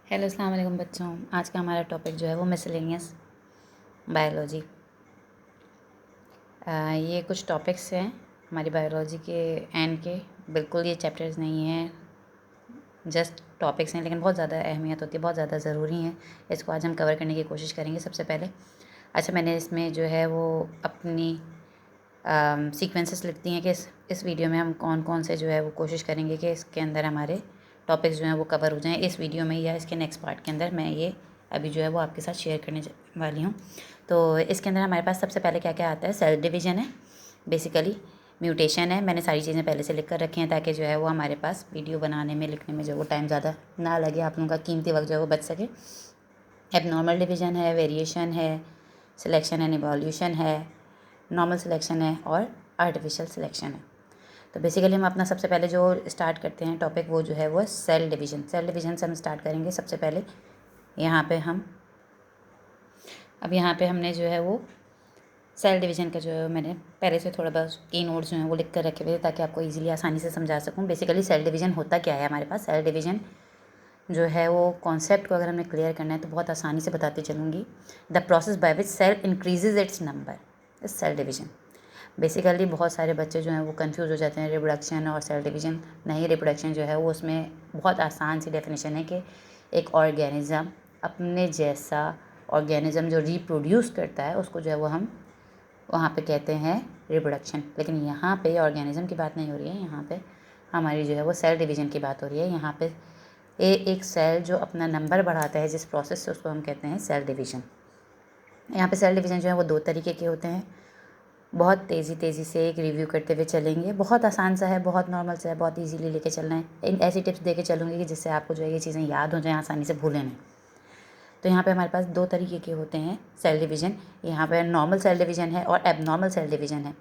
Hello अस्सलाम वालेकुम बच्चों। आज का हमारा टॉपिक जो है वो मिसलेनियस बायोलॉजी। ये कुछ टॉपिक्स हैं हमारी बायोलॉजी के एंड के। बिल्कुल ये चैप्टर्स नहीं हैं, जस्ट टॉपिक्स हैं, लेकिन बहुत ज़्यादा अहमियत होती है, बहुत ज़्यादा ज़रूरी हैं। इसको आज हम कवर करने की कोशिश करेंगे। सबसे पहले मैंने इसमें जो है वो अपनी सीक्वेंसेस लिखती हैं कि इस वीडियो में हम कौन कौन से जो है वो कोशिश करेंगे कि इसके अंदर हमारे टॉपिक्स जो हैं वो कवर हो जाएं इस वीडियो में या इसके नेक्स्ट पार्ट के अंदर। मैं ये अभी जो है वो आपके साथ शेयर करने वाली हूँ। तो इसके अंदर हमारे पास सबसे पहले क्या क्या आता है? सेल डिवीज़न है, बेसिकली म्यूटेशन है। मैंने सारी चीज़ें पहले से लिख कर रखी हैं ताकि जो है वो हमारे पास वीडियो बनाने में, लिखने में जो वो टाइम ज़्यादा ना लगे, आप लोगों का कीमती वक्त जो है वो बच सके। एबनॉर्मल डिवीज़न है, वेरिएशन है, सिलेक्शन एंड इवोल्यूशन है, नॉर्मल सिलेक्शन है और आर्टिफिशियल सिलेक्शन है। तो बेसिकली हम अपना सबसे पहले जो स्टार्ट करते हैं टॉपिक वो जो है वो सेल डिवीज़न। सेल डिवीज़न से हम स्टार्ट करेंगे। सबसे पहले यहाँ पे हमने जो है वो सेल डिवीज़न का जो है मैंने पहले से थोड़ा बहुत की नोट्स जो हैं वो लिख कर रखे हुए ताकि आपको ईजिली आसानी से समझा सकूँ। बेसिकली सेल डिवीज़न होता क्या है हमारे पास? सेल डिवीज़न जो है वो कॉन्सेप्ट को अगर हमें क्लियर करना है तो बहुत आसानी से बताती चलूँगी। The process by which cell increases its number is cell division. Basically बहुत सारे बच्चे जो हैं वो कंफ्यूज हो जाते हैं रिप्रोडक्शन और सेल डिवीज़न। नहीं, रिप्रोडक्शन जो है वो उसमें बहुत आसान सी डेफिनेशन है कि एक ऑर्गेनिज़म अपने जैसा ऑर्गेनिज़म जो रिप्रोड्यूस करता है उसको जो है वो हम वहाँ पे कहते हैं रिप्रोडक्शन। लेकिन यहाँ पे ऑर्गेनिज़म की बात नहीं हो रही है, यहाँ पे हमारी जो है वो सेल डिवीज़न की बात हो रही है। यहाँ पे एक सेल जो अपना नंबर बढ़ाता है जिस प्रोसेस से, उसको हम कहते हैं सेल डिवीज़न। यहाँ पे सेल डिवीज़न जो है वो दो तरीके के होते हैं। बहुत तेज़ी से एक रिव्यू करते हुए चलेंगे। बहुत आसान सा है, बहुत नॉर्मल सा है, बहुत इजीली लेके चलना है। इन ऐसी टिप्स दे के चलूँगी कि जिससे आपको जो है ये चीज़ें याद हो जाएँ, आसानी से भूलें नहीं। तो यहाँ पे हमारे पास दो तरीके के होते हैं सेल डिवीज़न। यहाँ पे नॉर्मल सेल डिवीज़न है और एबनॉर्मल सेल डिवीज़न है।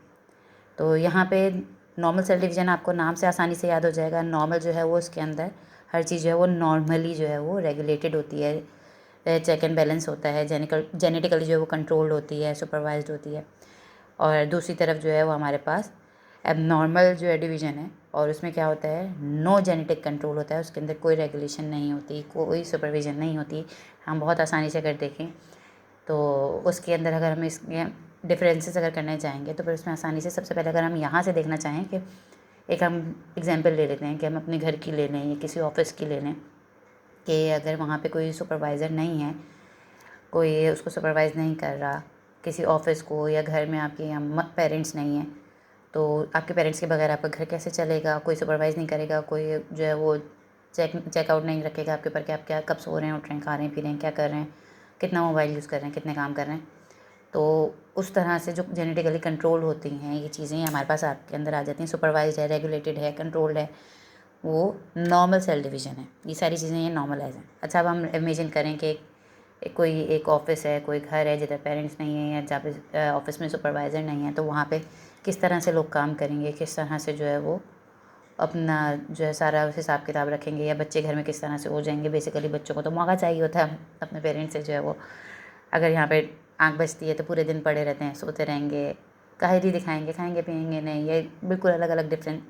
तो यहाँ पे नॉर्मल सेल डिवीज़न आपको नाम से आसानी से याद हो जाएगा। नॉर्मल जो है वो उसके अंदर हर चीज़ जो है वो नॉर्मली जो है वो रेगुलेटेड होती है, चेक एंड बैलेंस होता है, जेनेटिकली जो है वो कंट्रोल्ड होती है, सुपरवाइज्ड होती है। और दूसरी तरफ जो है वो हमारे पास एबनॉर्मल जो है डिवीज़न है और उसमें क्या होता है, नो जेनेटिक कंट्रोल होता है। उसके अंदर कोई रेगुलेशन नहीं होती, कोई सुपरविज़न नहीं होती। हम बहुत आसानी से अगर देखें तो उसके अंदर अगर हम इसके डिफरेंसेस अगर करने चाहेंगे तो फिर उसमें आसानी से सबसे पहले अगर हम यहाँ से देखना चाहें कि एक हम एग्जांपल ले लेते हैं कि हम अपने घर की ले लें या किसी ऑफिस की ले लें कि अगर वहाँ पे कोई सुपरवाइज़र नहीं है, कोई उसको सुपरवाइज़ नहीं कर रहा किसी ऑफिस को, या घर में आपके यहाँ पेरेंट्स नहीं हैं, तो आपके पेरेंट्स के बगैर आपका घर कैसे चलेगा? कोई सुपरवाइज़ नहीं करेगा, कोई जो है वो चेकआउट नहीं रखेगा आपके ऊपर कि आप क्या कब सो रहे हैं, उठ रहे हैं, खा रहे हैं, पी रहे हैं, क्या कर रहे हैं, कितना मोबाइल यूज़ कर रहे हैं, कितने काम कर रहे हैं। तो उस तरह से जो जेनेटिकली कंट्रोल होती हैं ये चीज़ें हमारे पास आपके अंदर आ जाती हैं। सुपरवाइज्ड है, रेगुलेटेड है, कंट्रोल्ड है, वो नॉर्मल सेल डिवीज़न है। ये सारी चीज़ें ये नॉर्मलाइज हैं। अच्छा, अब हम इमेजिन करें कि कोई एक ऑफिस है, कोई घर है जिधर पेरेंट्स नहीं हैं या जहाँ पे ऑफिस में सुपरवाइज़र नहीं है, तो वहाँ पे किस तरह से लोग काम करेंगे, किस तरह से जो है वो अपना जो है सारा हिसाब किताब रखेंगे, या बच्चे घर में किस तरह से हो जाएंगे। बेसिकली बच्चों को तो मौका चाहिए होता है अपने पेरेंट्स से जो है वो, अगर यहाँ पे आँख बचती है तो पूरे दिन पड़े रहते हैं, सोते रहेंगे, काहिरी दिखाएंगे, खाएंगे पिएंगे नहीं। ये बिल्कुल अलग अलग डिफरेंट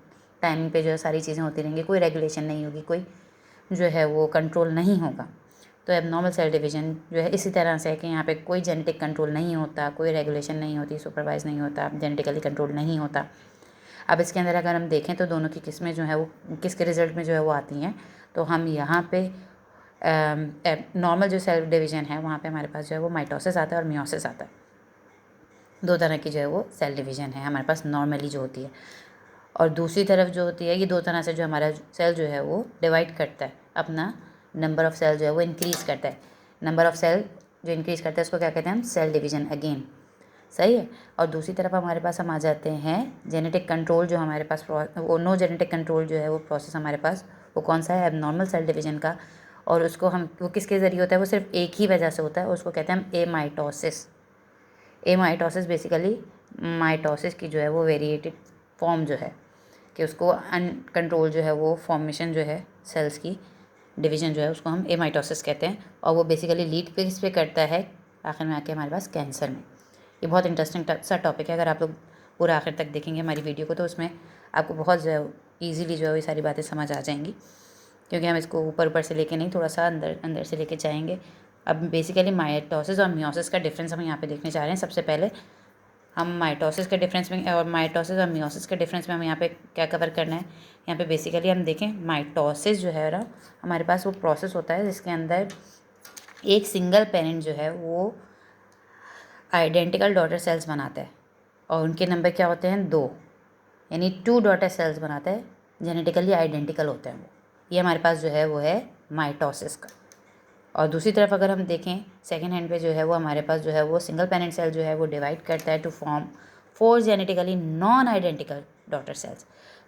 टाइमिंग पे जो है सारी चीज़ें होती रहेंगी, कोई रेगुलेशन नहीं होगी, कोई जो है वो कंट्रोल नहीं होगा। तो एबनॉर्मल सेल डिवीज़न जो है इसी तरह से है कि यहाँ पे कोई जेनेटिक कंट्रोल नहीं होता, कोई रेगुलेशन नहीं होती, सुपरवाइज नहीं होता, जेनेटिकली कंट्रोल नहीं होता। अब इसके अंदर अगर हम देखें तो दोनों की किस्में जो है वो किसके रिजल्ट में जो है वो आती हैं। तो हम यहाँ पे नॉर्मल जो सेल डिवीज़न है वहाँ पे हमारे पास जो है वो माइटोसिस आता है और मियोसिस आता है। दो तरह की जो है वो सेल डिवीज़न है हमारे पास नॉर्मली जो होती है। और दूसरी तरफ जो होती है, ये दो तरह से जो हमारा सेल जो है वो डिवाइड करता है, अपना नंबर ऑफ़ सेल जो है वो इंक्रीज़ करता है। नंबर ऑफ़ सेल जो इंक्रीज़ करता है उसको क्या कहते हैं हम? Cell division again. सही है। और दूसरी तरफ हमारे पास हम आ जाते हैं जेनेटिक कंट्रोल जो हमारे पास वो नो जेनेटिक कंट्रोल जो है वो प्रोसेस हमारे पास वो कौन सा है? एबनॉर्मल सेल डिवीज़न का। और उसको हम वो किसके ज़रिए होता है? वो सिर्फ एक ही वजह से होता है, उसको कहते हैं हम एमाइटोसिस। एमाइटोसिस बेसिकली माइटोसिस की जो है वो वेरिएटेड फॉर्म जो है कि उसको अनकंट्रोल जो है वो फॉर्मेशन जो है सेल्स की डिवीज़न जो है उसको हम एमाइटोसिस कहते हैं। और वो बेसिकली लीड किस पे करता है? आखिर में आके हमारे पास कैंसर में। ये बहुत इंटरेस्टिंग सा टॉपिक है। अगर आप लोग पूरा आखिर तक देखेंगे हमारी वीडियो को तो उसमें आपको बहुत ईजीली जो है ये सारी बातें समझ आ जाएंगी। क्योंकि हम इसको ऊपर ऊपर से लेके नहीं, थोड़ा सा अंदर अंदर से लेके जाएंगे। अब बेसिकली माइटोसिस और मियोसिस का डिफरेंस हम यहाँ पे देखने जा रहे हैं। सबसे पहले हम माइटोसिस के डिफरेंस में और माइटोसिस और मियोसिस के डिफरेंस में हम यहाँ पे क्या कवर करना है, यहाँ पे बेसिकली हम देखें माइटोसिस जो है ना, हमारे पास वो प्रोसेस होता है जिसके अंदर एक सिंगल पेरेंट जो है वो आइडेंटिकल डॉटर सेल्स बनाता है और उनके नंबर क्या होते हैं 2, यानी 2 डॉटर सेल्स बनाता है, जेनेटिकली आइडेंटिकल होते हैं वो। ये हमारे पास जो है वो है माइटोसिस का। और दूसरी तरफ अगर हम देखें सेकेंड हैंड पे जो है वो हमारे पास जो है वो सिंगल पेरेंट सेल जो है वो डिवाइड करता है to form 4 genetically non identical daughter cells.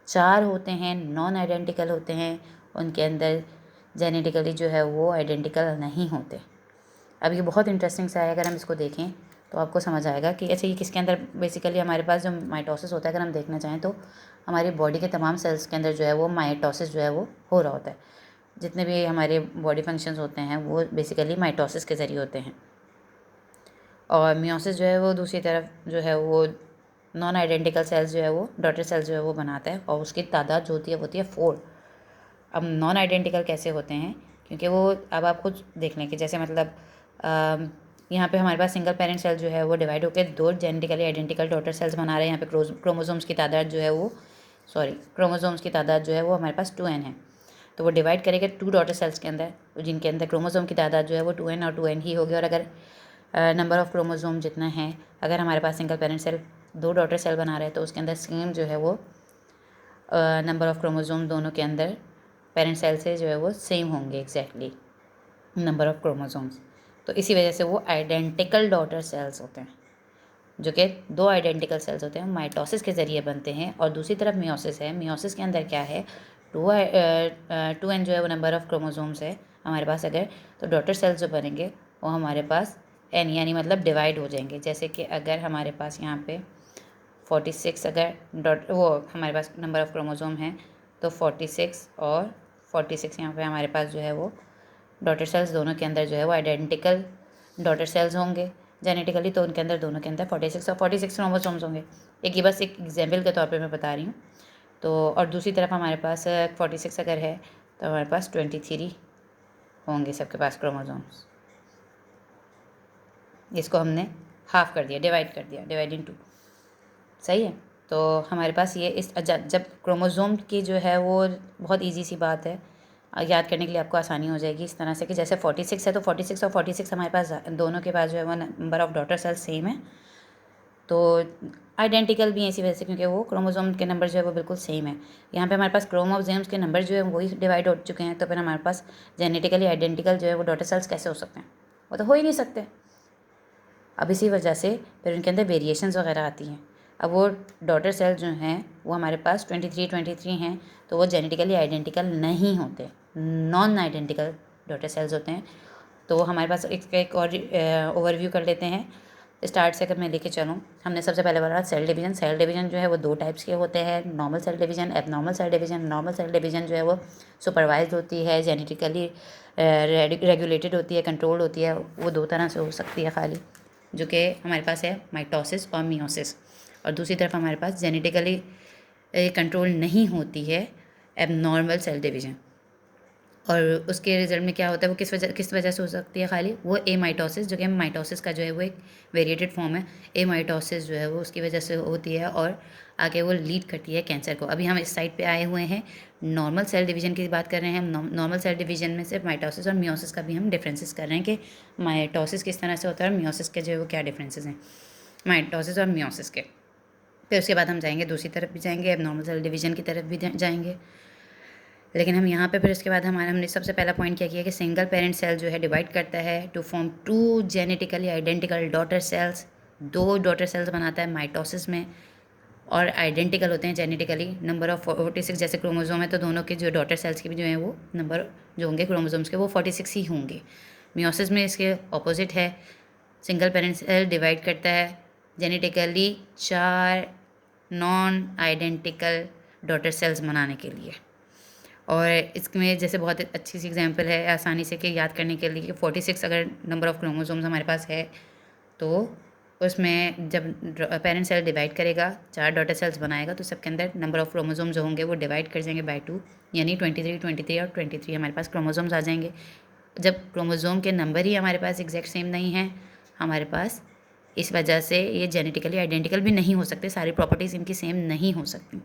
4 होते हैं नॉन आइडेंटिकल होते हैं, उनके अंदर जेनेटिकली जो है वो आइडेंटिकल नहीं होते। अब ये बहुत इंटरेस्टिंग सा है, अगर हम इसको देखें तो आपको समझ आएगा कि ऐसे ये किसके अंदर बेसिकली हमारे पास जो माइटोसिस होता है, अगर हम देखना चाहें तो हमारी बॉडी के तमाम सेल्स के अंदर जो है वो माइटोसिस जो है वो हो रहा होता है। जितने भी हमारे बॉडी फंक्शंस होते हैं वो बेसिकली माइटोसिस के ज़रिए होते हैं। और मियोसिस जो है वो दूसरी तरफ जो है वो नॉन आइडेंटिकल सेल्स जो है वो डॉटर सेल्स जो है वो बनाता है और उसकी तादाद जो होती है वो होती है 4। अब नॉन आइडेंटिकल कैसे होते हैं, क्योंकि वो अब आप खुद देख लें कि जैसे मतलब यहाँ पे हमारे पास सिंगल पेरेंट सेल जो है वो डिवाइड होकर 2 जेनेटिकली आइडेंटिकल डॉटर सेल्स बना रहे हैं। यहाँ पे क्रोमोसोम्स की तादाद जो है वो क्रोमोसोम्स की तादाद जो है वो हमारे पास 2n है। तो वो डिवाइड करेगा 2 डॉटर सेल्स के अंदर, जिनके अंदर क्रोमोसोम की तादाद जो है वो 2n और 2n ही होगी। और अगर नंबर ऑफ़ क्रोमोसोम जितना है, अगर हमारे पास single parent cell 2 daughter cell बना रहे हैं तो उसके अंदर सेम जो है वो नंबर ऑफ़ क्रोमोसोम दोनों के अंदर पेरेंट सेल से जो है वो सेम होंगे एग्जैक्टली नंबर ऑफ़ क्रोमोसोम्स। तो इसी वजह से वो आइडेंटिकल डॉटर सेल्स होते हैं, जो कि 2 आइडेंटिकल सेल्स होते हैं, माइटोसिस के ज़रिए बनते हैं। और दूसरी तरफ मियोसिस है। मियोसिस के अंदर क्या है, 2n जो है वो नंबर ऑफ़ क्रोमोसोम्स है हमारे पास। अगर तो डॉटर सेल्स जो बनेंगे वो हमारे पास n यानी मतलब डिवाइड हो जाएंगे। जैसे कि अगर हमारे पास यहाँ पे 46 अगर वो हमारे पास नंबर ऑफ़ क्रोमोसोम है तो 46 और 46 यहाँ पे हमारे पास जो है वो डॉटर सेल्स दोनों के अंदर जो है वो आइडेंटिकल डॉटर सेल्स होंगे जेनेटिकली। तो उनके अंदर दोनों के अंदर 46 और 46 क्रोमोसोम्स होंगे। एक ये बस एक एग्जाम्पल के तौर पे मैं बता रही हूँ। तो और दूसरी तरफ हमारे पास 46 अगर है तो हमारे पास 23 होंगे सबके पास क्रोमोसोम्स। इसको हमने हाफ कर दिया, डिवाइड कर दिया, डिवाइड इन 2। सही है। तो हमारे पास ये इस जब क्रोमोसोम की जो है वो बहुत इजी सी बात है, याद करने के लिए आपको आसानी हो जाएगी इस तरह से कि जैसे 46 है तो 46 और 46 हमारे पास दोनों के पास जो है वो number of daughter cells same है, तो आइडेंटिकल भी है इसी वजह से क्योंकि वो क्रोमोसोम के नंबर जो है वो बिल्कुल सेम है। यहाँ पे हमारे पास क्रोमोसोम्स के नंबर जो है वही डिवाइड हो चुके हैं, तो फिर हमारे पास जेनेटिकली आइडेंटिकल जो है वो डॉटर सेल्स कैसे हो सकते हैं, वो तो हो ही नहीं सकते। अब इसी वजह से फिर उनके अंदर वेरिएशंस वगैरह आती हैं। अब वो डॉटर सेल जो हैं वो हमारे पास 23 हैं, तो वो जेनेटिकली आइडेंटिकल नहीं होते, नॉन आइडेंटिकल डॉटर सेल्स होते हैं। तो हमारे पास एक और ओवरव्यू कर लेते हैं। स्टार्ट से अगर मैं लेके चलूँ, हमने सबसे पहले बोला सेल डिवीज़न। सेल डिवीज़न जो है वो 2 टाइप्स के होते हैं, normal cell division, abnormal cell division. Normal cell division जो है वो सुपरवाइज्ड होती है, जेनेटिकली रेगुलेटेड होती है, कंट्रोल होती है। वो 2 तरह से हो सकती है खाली, जो कि हमारे पास है माइटोसिस और मियोसिस। और दूसरी तरफ हमारे पास जेनेटिकली कंट्रोल नहीं होती है, एबनॉर्मल सेल डिवीज़न। और उसके रिजल्ट में क्या होता है, वो किस वजह से हो सकती है खाली, वो एमाइटोसिस, जो कि माइटोसिस का जो है वो एक वेरिएटेड फॉर्म है। एमाइटोसिस जो है वो उसकी वजह से होती है और आगे वो लीड करती है कैंसर को। अभी हम इस साइड पे आए हुए हैं, नॉर्मल सेल डिवीज़न की बात कर रहे हैं हम। नॉर्मल सेल डिवीज़न में से माइटोसिस और मियोसिस का भी हम डिफरेंसेस कर रहे हैं कि माइटोसिस किस तरह से होता है और मियोसिस के जो है वो क्या डिफरेंसेस हैं माइटोसिस और मियोसिस के। फिर उसके बाद हम जाएंगे दूसरी तरफ भी जाएंगे, अब नॉर्मल सेल डिवीज़न की तरफ भी जाएंगे। लेकिन हम यहाँ पे फिर उसके बाद हमने सबसे पहला पॉइंट क्या किया कि सिंगल पेरेंट सेल जो है डिवाइड करता है to form 2 genetically identical daughter cells. 2 daughter cells बनाता है माइटोसिस में और आइडेंटिकल होते हैं जेनेटिकली। नंबर ऑफ 46 जैसे क्रोमोसोम है तो दोनों के जो डॉटर सेल्स के भी जो हैं वो नंबर जो होंगे क्रोमोसोम्स के वो 46 ही होंगे। मियोसिस में इसके ऑपोजिट है, सिंगल पेरेंट सेल डिवाइड करता है genetically 4 non identical daughter sales बनाने के लिए। और इसमें जैसे बहुत अच्छी सी एग्जांपल है आसानी से कि याद करने के लिए कि 46 अगर नंबर ऑफ़ क्रोमोसोम्स हमारे पास है तो उसमें जब पेरेंट सेल डिवाइड करेगा, 4 डॉटर सेल्स बनाएगा, तो सबके अंदर नंबर ऑफ़ क्रोमोसोम जो होंगे वो डिवाइड कर जाएंगे बाय 2, यानी 23 23 और 23 हमारे पास क्रोमोसोम्स आ जाएंगे। जब क्रोमोसोम के नंबर ही हमारे पास एग्जैक्ट सेम नहीं है हमारे पास, इस वजह से ये जेनेटिकली आइडेंटिकल भी नहीं हो सकते, सारी प्रॉपर्टीज़ इनकी सेम नहीं हो सकती।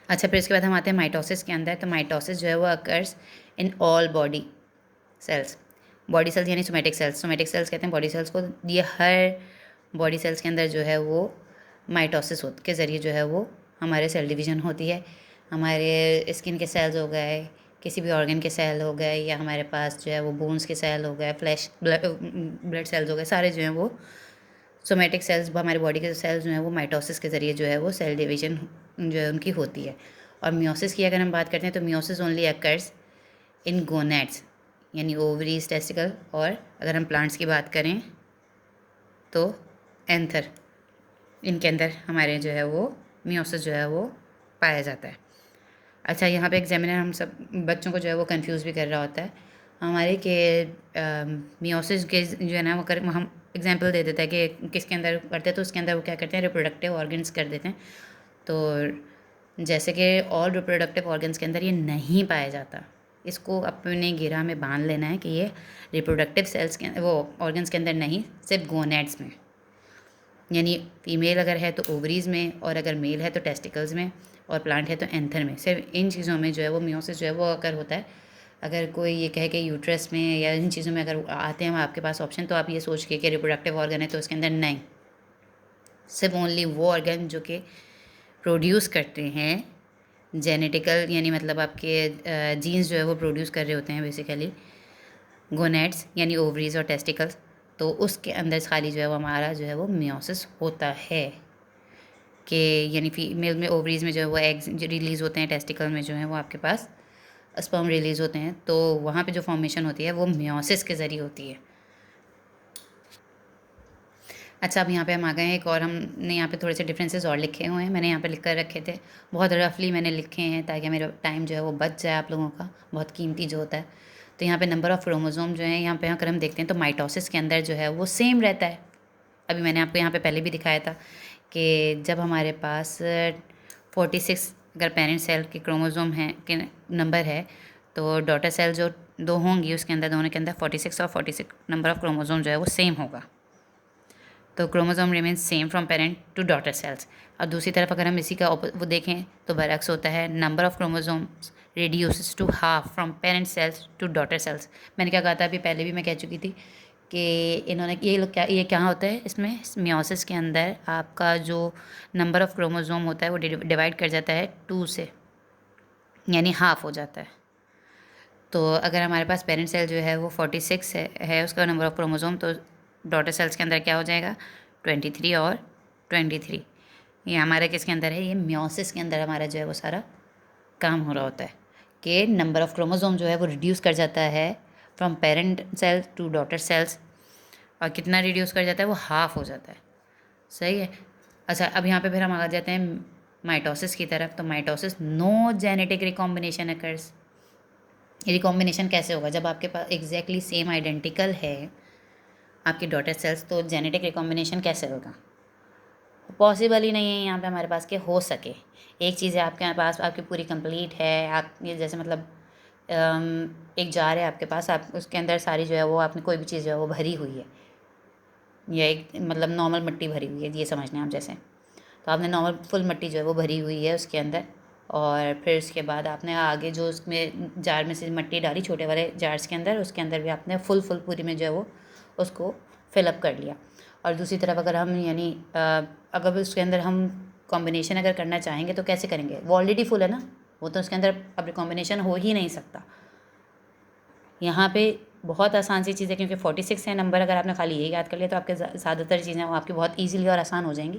अच्छा, फिर उसके बाद हम आते हैं माइटोसिस के अंदर। तो माइटोसिस जो है वो occurs in all body cells. Body cells यानी सोमेटिक सेल्स, सोमेटिक सेल्स कहते हैं बॉडी सेल्स को। ये हर बॉडी सेल्स के अंदर जो है वो माइटोसिस के ज़रिए जो है वो हमारे सेल डिवीज़न होती है। हमारे स्किन के सेल्स हो गए, किसी भी ऑर्गन के सेल हो गए, या हमारे पास जो है वो बोन्स के सेल हो गए, फ्लैश ब्लड सेल्स हो गए, सारे जो हैं वो सोमेटिक सेल्स, हमारी बॉडी के सेल्स जो हैं वो माइटोसिस के ज़रिए जो है वो सेल डिवीज़न जो है उनकी होती है। और मियोसिस की अगर हम बात करते हैं तो meiosis only occurs in gonads, यानी ओवरीज, टेस्टिकल, और अगर हम प्लांट्स की बात करें तो एंथर, इनके अंदर हमारे जो है वो मियोसिस जो है वो पाया जाता है। अच्छा, यहाँ पे एग्जामिनर हम सब बच्चों को जो है वो कंफ्यूज भी कर रहा होता है हमारे के मियोसिस के जो है ना वो हम एग्जांपल दे देता है कि किसके अंदर करते हैं, तो उसके अंदर वो क्या करते हैं, रिप्रोडक्टिव ऑर्गन्स कर देते हैं। तो जैसे कि ऑल रिप्रोडक्टिव ऑर्गन्स के अंदर ये नहीं पाया जाता, इसको अपने गिरा में बांध लेना है कि ये रिप्रोडक्टिव सेल्स के वो ऑर्गन्स के अंदर नहीं, सिर्फ गोनेड्स में, यानी फीमेल अगर है तो ओवरीज में, और अगर मेल है तो टेस्टिकल्स में, और प्लांट है तो एंथर में। सिर्फ इन चीज़ों में जो है वो मियोसिस जो है वो अगर होता है। अगर कोई ये कहे कि यूट्रस में या इन चीज़ों में अगर आते हैं आपके पास ऑप्शन, तो आप ये सोच के कि रिप्रोडक्टिव ऑर्गन है तो उसके अंदर नहीं, सिर्फ ओनली वो ऑर्गन जो कि प्रोड्यूस करते हैं जेनेटिकल, यानी मतलब आपके जीन्स जो है वो प्रोड्यूस कर रहे होते हैं बेसिकली गोनेड्स, यानी ओवरीज और टेस्टिकल्स, तो उसके अंदर खाली जो है वो हमारा जो है वो मियोसिस होता है। कि यानी फीमेल में ओवरीज में जो है वो एग्स रिलीज़ होते हैं, टेस्टिकल में जो है वो आपके पास स्पर्म रिलीज़ होते हैं, तो वहाँ पे जो फॉर्मेशन होती है वो मियोसिस के ज़रिए होती है। अच्छा, अब यहाँ पे हम आ गए हैं एक और, हमने यहाँ पे थोड़े से डिफरेंसेस और लिखे हुए हैं, मैंने यहाँ पे लिख कर रखे थे, बहुत रफली मैंने लिखे हैं ताकि मेरा टाइम जो है वो बच जाए आप लोगों का, बहुत कीमती जो होता है। तो यहाँ पे नंबर ऑफ़ क्रोमोसोम जो है यहाँ पे अगर हम देखते हैं तो माइटोसिस के अंदर जो है वो सेम रहता है। अभी मैंने आपको यहाँ पे पहले भी दिखाया था कि जब हमारे पास 46 अगर पेरेंट सेल के क्रोमोसोम हैं के नंबर है, तो डॉटर सेल जो 2 होंगी उसके अंदर, दोनों के अंदर 46 और 46 नंबर ऑफ़ क्रोमोसोम जो है वो सेम होगा। तो chromosome remain same from parent to daughter cells. और दूसरी तरफ अगर हम इसी का वो देखें तो बरअक्स होता है, number of chromosomes reduces to half from parent cells to daughter cells. मैंने क्या कहा था अभी पहले भी मैं कह चुकी थी कि इन्होंने ये क्या होता है इसमें मियोसिस के अंदर आपका जो नंबर ऑफ़ क्रोमोसोम होता है वो डिवाइड कर जाता है 2 से, यानी हाफ हो जाता है। तो अगर हमारे पास पेरेंट सेल जो है वो 46 है उसका नंबर ऑफ़ क्रोमोसोम, तो डॉटर सेल्स के अंदर क्या हो जाएगा 23 और 23। ये हमारे किसके अंदर है, ये मियोसिस के अंदर हमारा जो है वो सारा काम हो रहा होता है कि नंबर ऑफ़ क्रोमोसोम जो है वो रिड्यूस कर जाता है from parent cells to daughter cells. और कितना रिड्यूस कर जाता है, वो हाफ हो जाता है। सही है। अच्छा, अब यहाँ पे फिर हम आ जाते हैं माइटोसिस की तरफ। तो mitosis no genetic recombination occurs. Recombination कैसे होगा, जब आपके पास एग्जैक्टली सेम आइडेंटिकल है आपकी डॉटर सेल्स, तो जेनेटिक रिकॉम्बिनेशन कैसे होगा, पॉसिबल ही नहीं है यहाँ पे हमारे पास के हो सके। एक चीज़ है आपके पास, आपकी पूरी कंप्लीट है, आप ये जैसे मतलब एक जार है आपके पास, आप उसके अंदर सारी जो है वो आपने कोई भी चीज़ जो है वो भरी हुई है, या एक मतलब नॉर्मल मिट्टी भरी हुई है, ये समझ लें आप जैसे। तो आपने नॉर्मल फुल मिट्टी जो है वो भरी हुई है उसके अंदर, और फिर उसके बाद आपने आगे जो उसमें जार में से मिट्टी डाली छोटे वाले जार्स के अंदर, उसके अंदर भी आपने फुल पूरी में जो है वो उसको फिलअप कर लिया। और दूसरी तरफ अगर हम यानी अगर उसके अंदर हम कॉम्बिनेशन अगर करना चाहेंगे तो कैसे करेंगे, वो ऑलरेडी फुल है ना, वो तो उसके अंदर अब कॉम्बिनेशन हो ही नहीं सकता। यहाँ पे बहुत आसान सी चीज़ है, क्योंकि 46 है नंबर, अगर आपने खाली ये याद कर लिया तो आपके ज़्यादातर चीज़ें वो आपकी बहुत ईजीली और आसान हो जाएंगी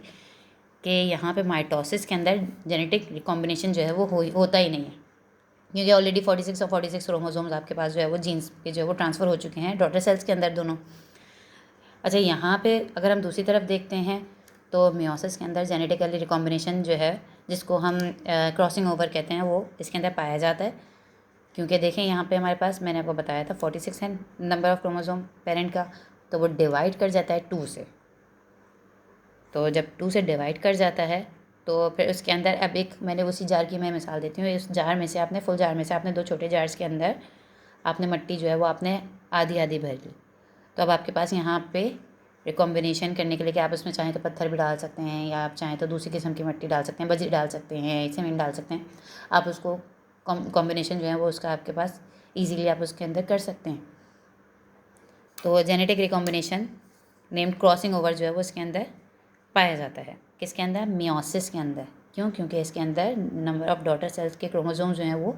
कि यहाँ पे माइटोसिस के अंदर जेनेटिक रिकॉम्बिनेशन जो है वो होता ही नहीं है, क्योंकि ऑलरेडी 46 और 46 क्रोमोसोम्स आपके पास जो है वो जीन्स के जो है वो ट्रांसफ़र हो चुके हैं डॉटर सेल्स के अंदर दोनों। अच्छा, यहाँ पे अगर हम दूसरी तरफ देखते हैं तो मियोसिस के अंदर जेनेटिकली रिकॉम्बिनेशन जो है, जिसको हम क्रॉसिंग ओवर कहते हैं, वो इसके अंदर पाया जाता है। क्योंकि देखें यहाँ पे हमारे पास मैंने आपको बताया था 46 है नंबर ऑफ़ क्रोमोसोम पेरेंट का, तो वो डिवाइड कर जाता है 2 से, तो जब 2 से डिवाइड कर जाता है तो फिर उसके अंदर अब एक मैंने उसी जार की मैं मिसाल देती हूँ। इस जार में से आपने फुल जार में से आपने 2 छोटे जार्स के अंदर आपने मिट्टी जो है वो आपने आधी आधी भर ली। तो अब आपके पास यहाँ पे रिकॉम्बिनेशन करने के लिए कि आप उसमें चाहें तो पत्थर भी डाल सकते हैं या आप चाहें तो दूसरी किस्म की मिट्टी डाल सकते हैं, बजरी डाल सकते हैं, सीमेंट डाल सकते हैं। आप उसको कॉम्बिनेशन जो है वो उसका आपके पास ईजीली आप उसके अंदर कर सकते हैं। तो genetic recombination named crossing over जो है वो इसके अंदर पाया जाता है। किसके अंदर? मियोसिस के अंदर। क्यों? क्योंकि इसके अंदर नंबर ऑफ डॉटर सेल्स के क्रोमोसोम जो हैं वो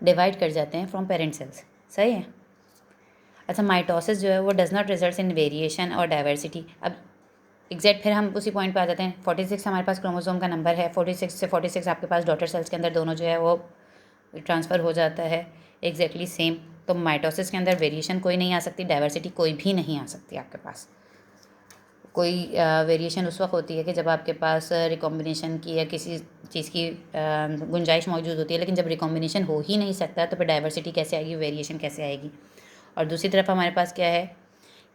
डिवाइड कर जाते हैं फ्रॉम पेरेंट सेल्स। सही है। अच्छा, माइटोसिस जो है वो does not result in variation और डाइवर्सिटी। अब एग्जैक्ट फिर हम उसी पॉइंट पे आ जाते हैं। 46 हमारे पास क्रोमोसोम का नंबर है, 46 से 46 आपके पास डॉटर सेल्स के अंदर दोनों जो है वो ट्रांसफ़र हो जाता है एग्जैक्टली सेम। तो माइटोसिस के अंदर वेरिएशन कोई नहीं आ सकती, डाइवर्सिटी कोई भी नहीं आ सकती आपके पास। कोई वेरिएशन उस वक्त होती है कि जब आपके पास रिकॉम्बिनेशन की या किसी चीज़ की गुंजाइश मौजूद होती है, लेकिन जब रिकॉम्बिनेशन हो ही नहीं सकता तो फिर डाइवर्सिटी कैसे आएगी, वेरिएशन कैसे आएगी। और दूसरी तरफ हमारे पास क्या है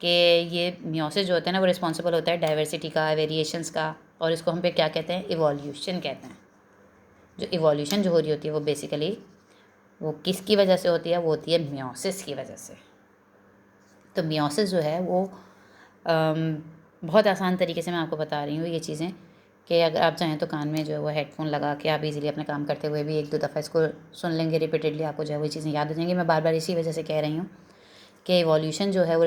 कि ये मियोसिस जो होता है ना वो रिस्पॉन्सिबल होता है डाइवर्सिटी का, वेरिएशंस का, और इसको हम पे क्या कहते हैं? इवोल्यूशन कहते हैं। जो इवोल्यूशन जो हो रही होती है वो बेसिकली वो किसकी वजह से होती है? वो होती है मियोसिस की वजह से। तो मियोसिस जो है वो बहुत आसान तरीके से मैं आपको बता रही हूँ ये चीज़ें कि अगर आप चाहें तो कान में जो है वो हेडफोन लगा के आप इजीली अपने काम करते हुए भी 1-2 दफ़ा इसको सुन लेंगे रिपीटेडली, आपको जो है वो चीज़ें याद हो जाएंगी। मैं बार बार इसी वजह से कह रही हूँ कि इवोल्यूशन जो है वो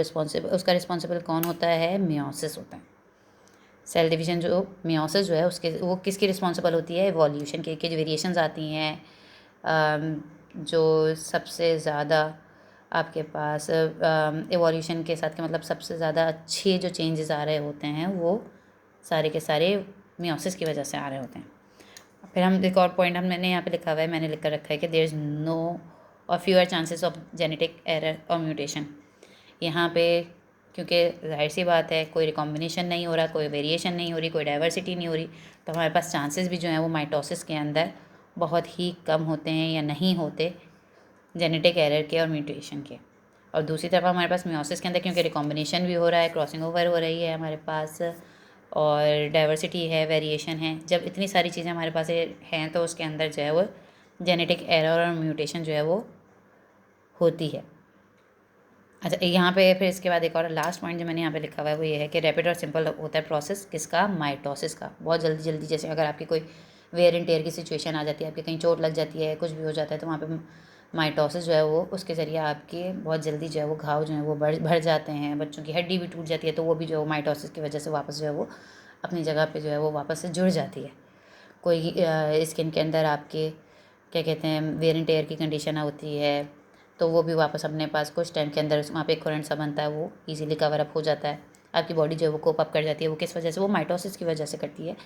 उसका रिस्पॉन्सिबल कौन होता है? मियोसिस होता है। सेल डिवीजन जो मियोसिस जो है उसके वो किसकी रिस्पॉन्सिबल होती है? इवोल्यूशन के जो वेरिएशंस आती हैं, जो सबसे ज़्यादा आपके पास इवोल्यूशन के साथ के मतलब सबसे ज़्यादा अच्छे जो चेंजेस आ रहे होते हैं वो सारे के सारे मियोसिस की वजह से आ रहे होते हैं। फिर हम एक और पॉइंट मैंने यहाँ पे लिखा हुआ है, मैंने लिख कर रखा है कि देयर इज़ नो और fewer chances of genetic error और म्यूटेशन। यहाँ पे क्योंकि जाहिर सी बात है कोई रिकॉम्बिनेशन नहीं हो रहा, कोई वेरिएशन नहीं हो रही, कोई डाइवर्सिटी नहीं हो रही, तो हमारे पास चांसेस भी जो हैं वो माइटोसिस के अंदर बहुत ही कम होते हैं या नहीं होते जेनेटिक एरर के और म्यूटेशन के। और दूसरी तरफ हमारे पास मियोसिस के अंदर क्योंकि रिकॉम्बिनेशन भी हो रहा है, क्रॉसिंग ओवर हो रही है हमारे पास, और डाइवर्सिटी है, वेरिएशन है, जब इतनी सारी चीज़ें हमारे पास हैं तो उसके अंदर जो है वो जेनेटिक एरर और म्यूटेशन जो है वो होती है। अच्छा, यहाँ पे फिर इसके बाद एक और लास्ट पॉइंट जो मैंने यहाँ पे लिखा हुआ है वो ये है कि रैपिड और सिंपल होता है प्रोसेस किसका? माइटोसिस का। बहुत जल्दी जल्दी, जैसे अगर आपकी कोई वेयर एंड टेयर की सिचुएशन आ जाती है, आपकी कहीं चोट लग जाती है, कुछ भी हो जाता है, तो वहाँ पे माइटोसिस जो है वो उसके ज़रिए आपके बहुत जल्दी जो है वो घाव जो है वो भर जाते हैं। बच्चों की हड्डी भी टूट जाती है तो वो भी जो है माइटोसिस की वजह से वापस जो है वो अपनी जगह पर जो है वो वापस से जुड़ जाती है। कोई स्किन के अंदर आपके क्या कहते हैं वेयर एंड टेयर की कंडीशन होती है तो वो भी वापस अपने पास कुछ टाइम के अंदर वहाँ पे एक खुरन सा बनता है, वो इजीली कवर अप हो जाता है। आपकी बॉडी जो है वो कोप अप कर जाती है। वो किस वजह से? वो माइटोसिस की वजह से करती है।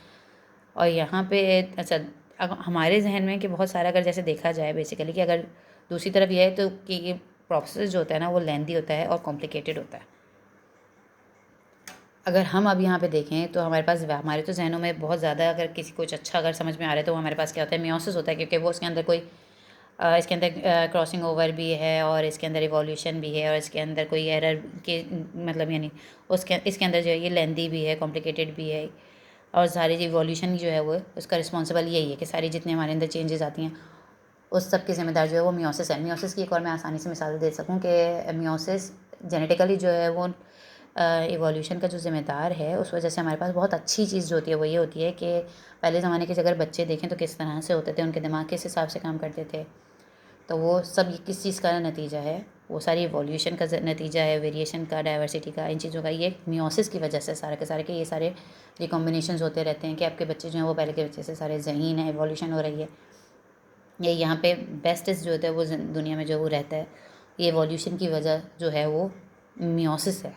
और यहाँ पे अच्छा, अब हमारे जहन में कि बहुत सारा अगर जैसे देखा जाए बेसिकली कि अगर दूसरी तरफ यह है तो कि ये प्रोसेस जो होता है ना वो लेंदी होता है और कॉम्प्लिकेटेड होता है। अगर हम अब यहाँ पे देखें तो हमारे तो जहनों में बहुत ज़्यादा अगर किसी कुछ अच्छा अगर समझ में आ रहा है तो हमारे पास क्या होता है? मियोसिस होता है, क्योंकि वो उसके अंदर कोई इसके अंदर क्रॉसिंग ओवर भी है और इसके अंदर इवोल्यूशन भी है और इसके अंदर कोई एरर के मतलब यानी इसके अंदर जो है ये लेंदी भी है, कॉम्प्लिकेटेड भी है, और सारी इवोल्यूशन जो है वो उसका रिस्पॉन्सिबल यही है कि सारी जितने हमारे अंदर चेंजेस आती हैं उस सब की जिम्मेदार जो है वो मियोसिस है। मियोसिस की एक और मैं आसानी से मिसाल दे सकूँ कि मियोसिस जेनेटिकली जो है वो इवोल्यूशन का जो ज़िम्मेदार है उस वजह से हमारे पास बहुत अच्छी चीज़ जो होती है वो ये होती है कि पहले ज़माने के अगर बच्चे देखें तो किस तरह से होते थे, उनके दिमाग किस हिसाब से काम करते थे, तो वो सब किस चीज़ का नतीजा है? वो सारी इवोल्यूशन का नतीजा है, वेरिएशन का, डाइवर्सिटी का, इन चीज़ों का। ये मियोसिस की वजह से सारे के सारे ये सारे रिकॉम्बिनेशंस होते रहते हैं कि आपके बच्चे जो हैं वो पहले के बच्चे से सारे ज़हीन है, इवोल्यूशन हो रही है। ये यहाँ पे बेस्टेस्ट जो होता है वो दुनिया में जो वो रहता है, ये इवोल्यूशन की वजह जो है वो मियोसिस है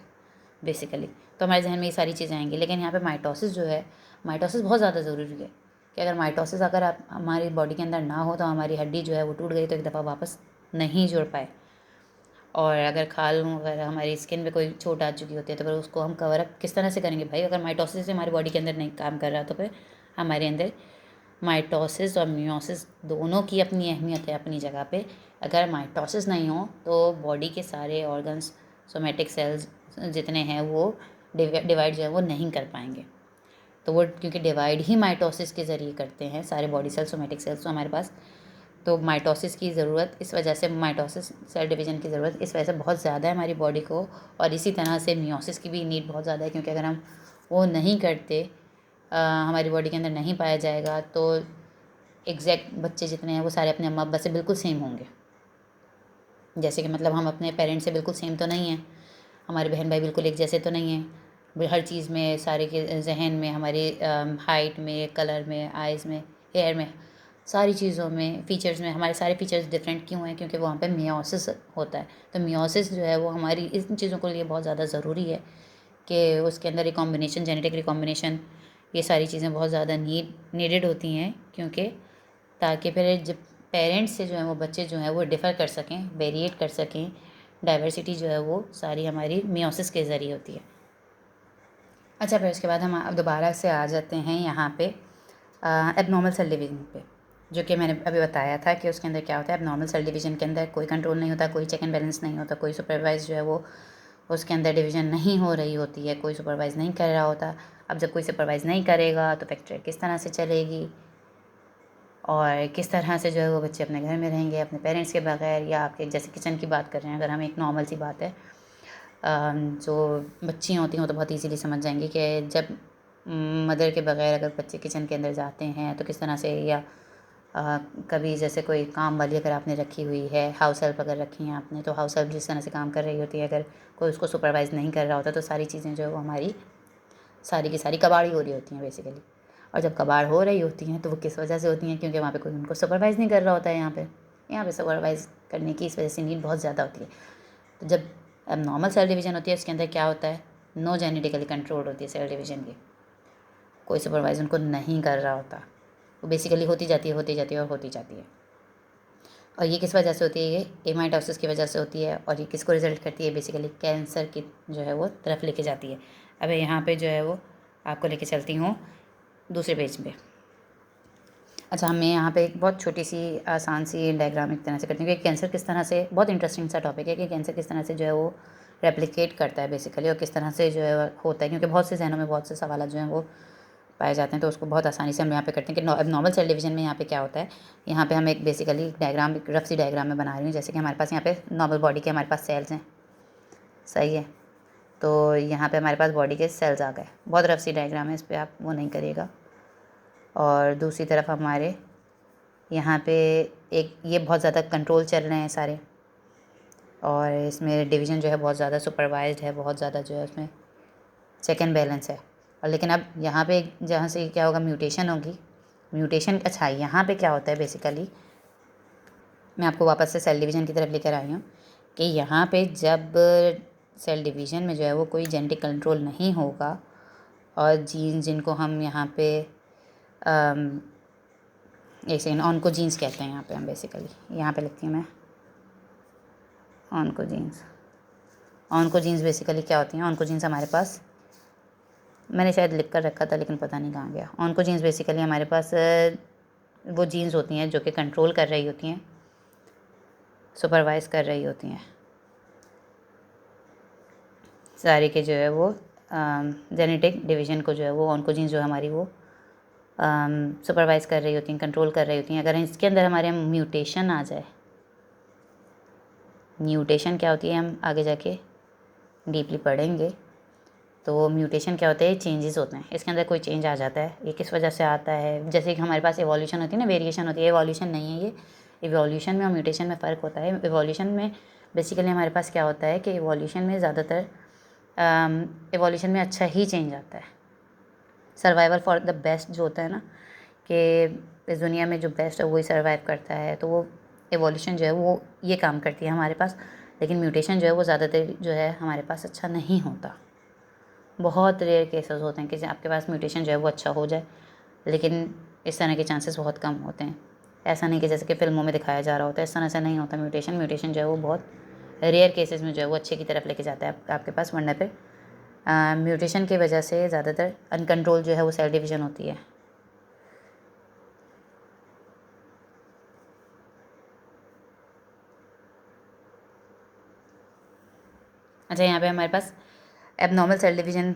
बेसिकली। तो हमारे जहन में ये सारी चीज़ें आएंगी। लेकिन यहाँ पे माइटोसिस जो है, माइटोसिस बहुत ज़्यादा ज़रूरी है कि अगर माइटोसिस अगर आप हमारी बॉडी के अंदर ना हो तो हमारी हड्डी जो है वो टूट गई तो एक दफ़ा वापस नहीं जुड़ पाए। और अगर खाल वगैरह हमारी स्किन पे कोई चोट आ चुकी होती है तो फिर उसको हम कवर अप किस तरह से करेंगे भाई? अगर माइटोसिस से हमारी बॉडी के अंदर नहीं काम कर रहा तो फिर हमारे अंदर माइटोसिस और मियोसिस दोनों की अपनी अहमियत है अपनी जगह पे। अगर माइटोसिस नहीं हो तो बॉडी के सारे ऑर्गन्स, सोमेटिक सेल्स जितने हैं वो डिवाइड जो है वो नहीं कर पाएंगे। तो वो क्योंकि डिवाइड ही माइटोसिस के ज़रिए करते हैं सारे बॉडी सेल्स सोमेटिक सेल्स तो हमारे पास, तो माइटोसिस की ज़रूरत इस वजह से, माइटोसिस सेल डिवीज़न की ज़रूरत इस वजह से बहुत ज़्यादा है हमारी बॉडी को। और इसी तरह से मियोसिस की भी नीड बहुत ज़्यादा है, क्योंकि अगर हम वो नहीं करते, हमारी बॉडी के अंदर नहीं पाया जाएगा, तो एग्जैक्ट बच्चे जितने हैं वो सारे अपने अम्मा अब्बा से बिल्कुल सेम होंगे। जैसे कि मतलब हम अपने पेरेंट्स से बिल्कुल सेम तो नहीं हैं, हमारे बहन भाई बिल्कुल एक जैसे तो नहीं हैं, हर चीज़ में, सारे के जहन में, हमारी हाइट में, कलर में, आइज़ में, हेयर में, सारी चीज़ों में, फ़ीचर्स में हमारे सारे फ़ीचर्स डिफरेंट क्यों हैं? क्योंकि वहाँ पे मियोसिस होता है। तो मियोसिस जो है वो हमारी इन चीज़ों के लिए बहुत ज़्यादा ज़रूरी है कि उसके अंदर रिकॉम्बिनेशन, जेनेटिक रिकॉम्बिनेशन, ये सारी चीज़ें बहुत ज़्यादा नीडेड होती हैं, क्योंकि ताकि फिर जब पेरेंट्स से जो है वो बच्चे जो हैं वो डिफ़र कर सकें, वेरिएट कर सकें, डाइवर्सिटी जो है वो सारी हमारी मियोसिस के ज़रिए होती है। अच्छा, फिर उसके बाद हम अब दोबारा से आ जाते हैं यहाँ पे एबनॉर्मल सेल डिवीज़न पे, जो कि मैंने अभी बताया था कि उसके अंदर क्या होता है। एबनॉर्मल सेल डिवीज़न के अंदर कोई कंट्रोल नहीं होता, कोई चेक एंड बैलेंस नहीं होता, कोई सुपरवाइज़ जो है वो उसके अंदर डिवीज़न नहीं हो रही होती है, कोई सुपरवाइज़ नहीं कर रहा होता। अब जब कोई सुपरवाइज़ नहीं करेगा तो फैक्ट्री किस तरह से चलेगी, और किस तरह से जो है वो बच्चे अपने घर में रहेंगे अपने पेरेंट्स के बगैर, या आपके जैसे किचन की बात कर रहे हैं, अगर हम एक नॉर्मल सी बात है, जो बच्चियाँ होती हैं वो तो बहुत इजीली समझ जाएंगी कि जब मदर के बगैर अगर बच्चे किचन के अंदर जाते हैं तो किस तरह से, या कभी जैसे कोई काम वाली अगर आपने रखी हुई है, हाउस हेल्प अगर रखी हैं आपने, तो हाउस हेल्प जिस तरह से काम कर रही होती है, अगर कोई उसको सुपरवाइज़ नहीं कर रहा होता तो सारी चीज़ें जो है वो हमारी सारी की सारी कबाड़ी हो रही होती हैं बेसिकली। और जब कबाड़ हो रही होती हैं तो वो किस वजह से होती हैं? क्योंकि वहाँ पे कोई उनको सुपरवाइज़ नहीं कर रहा होता है। यहाँ पे सुपरवाइज़ करने की इस वजह से नीड बहुत ज़्यादा होती है। तो जब एबनॉर्मल सेल डिवीज़न होती है उसके अंदर क्या होता है, नो जेनेटिकली कंट्रोल्ड होती है सेल डिवीज़न की, कोई सुपरवाइज़ उनको नहीं कर रहा होता, वो बेसिकली होती जाती है, होती जाती है और होती जाती है। और ये किस वजह से होती है? ये एमाइटोसिस की वजह से होती है। और ये किसको रिजल्ट करती है? बेसिकली कैंसर की जो है वो तरफ लेके जाती है। अब यहाँ पे जो है वो आपको लेके चलती हूँ दूसरे पेज पे। अच्छा, मैं यहाँ पे एक बहुत छोटी सी आसान सी डायग्राम एक तरह से करती हूँ कि कैंसर किस तरह से, बहुत इंटरेस्टिंग सा टॉपिक है कि कैंसर किस तरह से जो है वो रेप्लिकेट करता है बेसिकली, और किस तरह से जो है होता है, क्योंकि बहुत से जहनों में बहुत से सवाल जो हैं वो पाए जाते हैं। तो उसको बहुत आसानी से हम यहाँ पे करते हैं कि नॉर्मल सेल डिवीजन में यहाँ पे क्या होता है। यहाँ पे हम एक बेसिकली डायग्राम, एक रफ सी डायग्राम में बना रही हूँ, जैसे कि हमारे पास यहाँ पे नॉर्मल बॉडी के हमारे पास सेल्स हैं, सही है। तो यहाँ पे हमारे पास बॉडी के सेल्स आ गए, बहुत रफ सी डायग्राम है, इस पर आप वो नहीं करिएगा। और दूसरी तरफ हमारे यहाँ पे एक ये बहुत ज़्यादा कंट्रोल चल रहे हैं सारे, और इसमें डिवीज़न जो है बहुत ज़्यादा सुपरवाइज्ड है, बहुत ज़्यादा जो है उसमें चेक एंड बैलेंस है। और लेकिन अब यहाँ पे जहाँ से क्या होगा, म्यूटेशन होगी, म्यूटेशन। अच्छा, यहाँ पे क्या होता है बेसिकली, मैं आपको वापस से सेल डिवीज़न की तरफ लेकर आई हूँ कि यहाँ पे जब सेल डिवीज़न में जो है वो कोई जेनेटिक कंट्रोल नहीं होगा, और जीन जिनको हम यहाँ पे एक सेकेंड, ऑन्कोजीन्स कहते हैं यहाँ पे हम बेसिकली, यहाँ पे लिखती हूँ मैं ऑन्कोजीन्स। ऑन्कोजीन्स बेसिकली क्या होती हैं? ऑन्कोजीन्स हमारे पास, मैंने शायद लिख कर रखा था लेकिन पता नहीं कहाँ गया। ऑन्कोजीन्स बेसिकली हमारे पास वो जीन्स होती हैं जो कि कंट्रोल कर रही होती हैं, सुपरवाइज़ कर रही होती हैं सारे के जो है वो जेनेटिक डिवीज़न को, जो है वो ऑन्कोजीन्स जो हमारी वो सुपरवाइज़ कर रही होती हैं, कंट्रोल कर रही होती हैं। अगर इसके अंदर हमारे म्यूटेशन आ जाए, म्यूटेशन क्या होती है हम आगे जाके डीपली पढ़ेंगे। तो म्यूटेशन क्या होता है? चेंजेस होते हैं, इसके अंदर कोई चेंज आ जाता है। ये किस वजह से आता है? जैसे कि हमारे पास एवोल्यूशन होती है ना, वेरिएशन होती है, एवोल्यूशन नहीं है ये। एवोल्यूशन में और म्यूटेशन में फ़र्क होता है। एवोल्यूशन में बेसिकली हमारे पास क्या होता है कि एवोल्यूशन में ज़्यादातर एवोल्यूशन में अच्छा ही चेंज आता है। सर्वाइवल फॉर द बेस्ट जो होता है ना, कि इस दुनिया में जो बेस्ट है वही सर्वाइव करता है, तो वो एवोल्यूशन जो है वो ये काम करती है हमारे पास। लेकिन म्यूटेशन जो है वो ज़्यादातर जो है हमारे पास अच्छा नहीं होता। बहुत रेयर केसेस होते हैं कि आपके पास म्यूटेशन जो है वो अच्छा हो जाए, लेकिन इस तरह के चांसेस बहुत कम होते हैं। ऐसा नहीं कि जैसे कि फ़िल्मों में दिखाया जा रहा होता है, इस तरह से नहीं होता। म्यूटेशन जो है वो बहुत रेयर केसेस में जो है वो अच्छे की तरफ लेके जाता है आपके पास, वरना पे म्यूटेशन की वजह से ज़्यादातर अनकंट्रोल जो है वो सेल डिवीज़न होती है। अच्छा, यहाँ पे हमारे पास एबनॉर्मल सेल डिवीज़न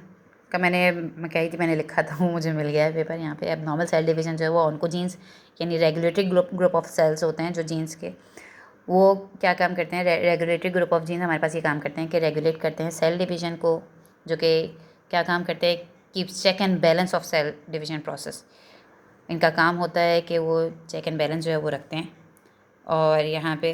का मैं कही थी, मैंने लिखा था, वो मुझे मिल गया है पेपर यहाँ पे। एबनॉर्मल सेल डिवीजन जो है वो ऑन्कोजीन्स यानी रेगुलेटरी ग्रुप ऑफ सेल्स होते हैं जो जीन्स के, वो क्या काम करते हैं, रेगुलेटरी ग्रुप ऑफ जीन्स हमारे पास ये काम करते हैं कि रेगुलेट करते हैं सेल डिवीजन को, जो कि क्या काम करते हैं, keeps check and balance of cell division process. इनका काम होता है कि वो चेक एंड बैलेंस जो है वो रखते हैं। और यहाँ पे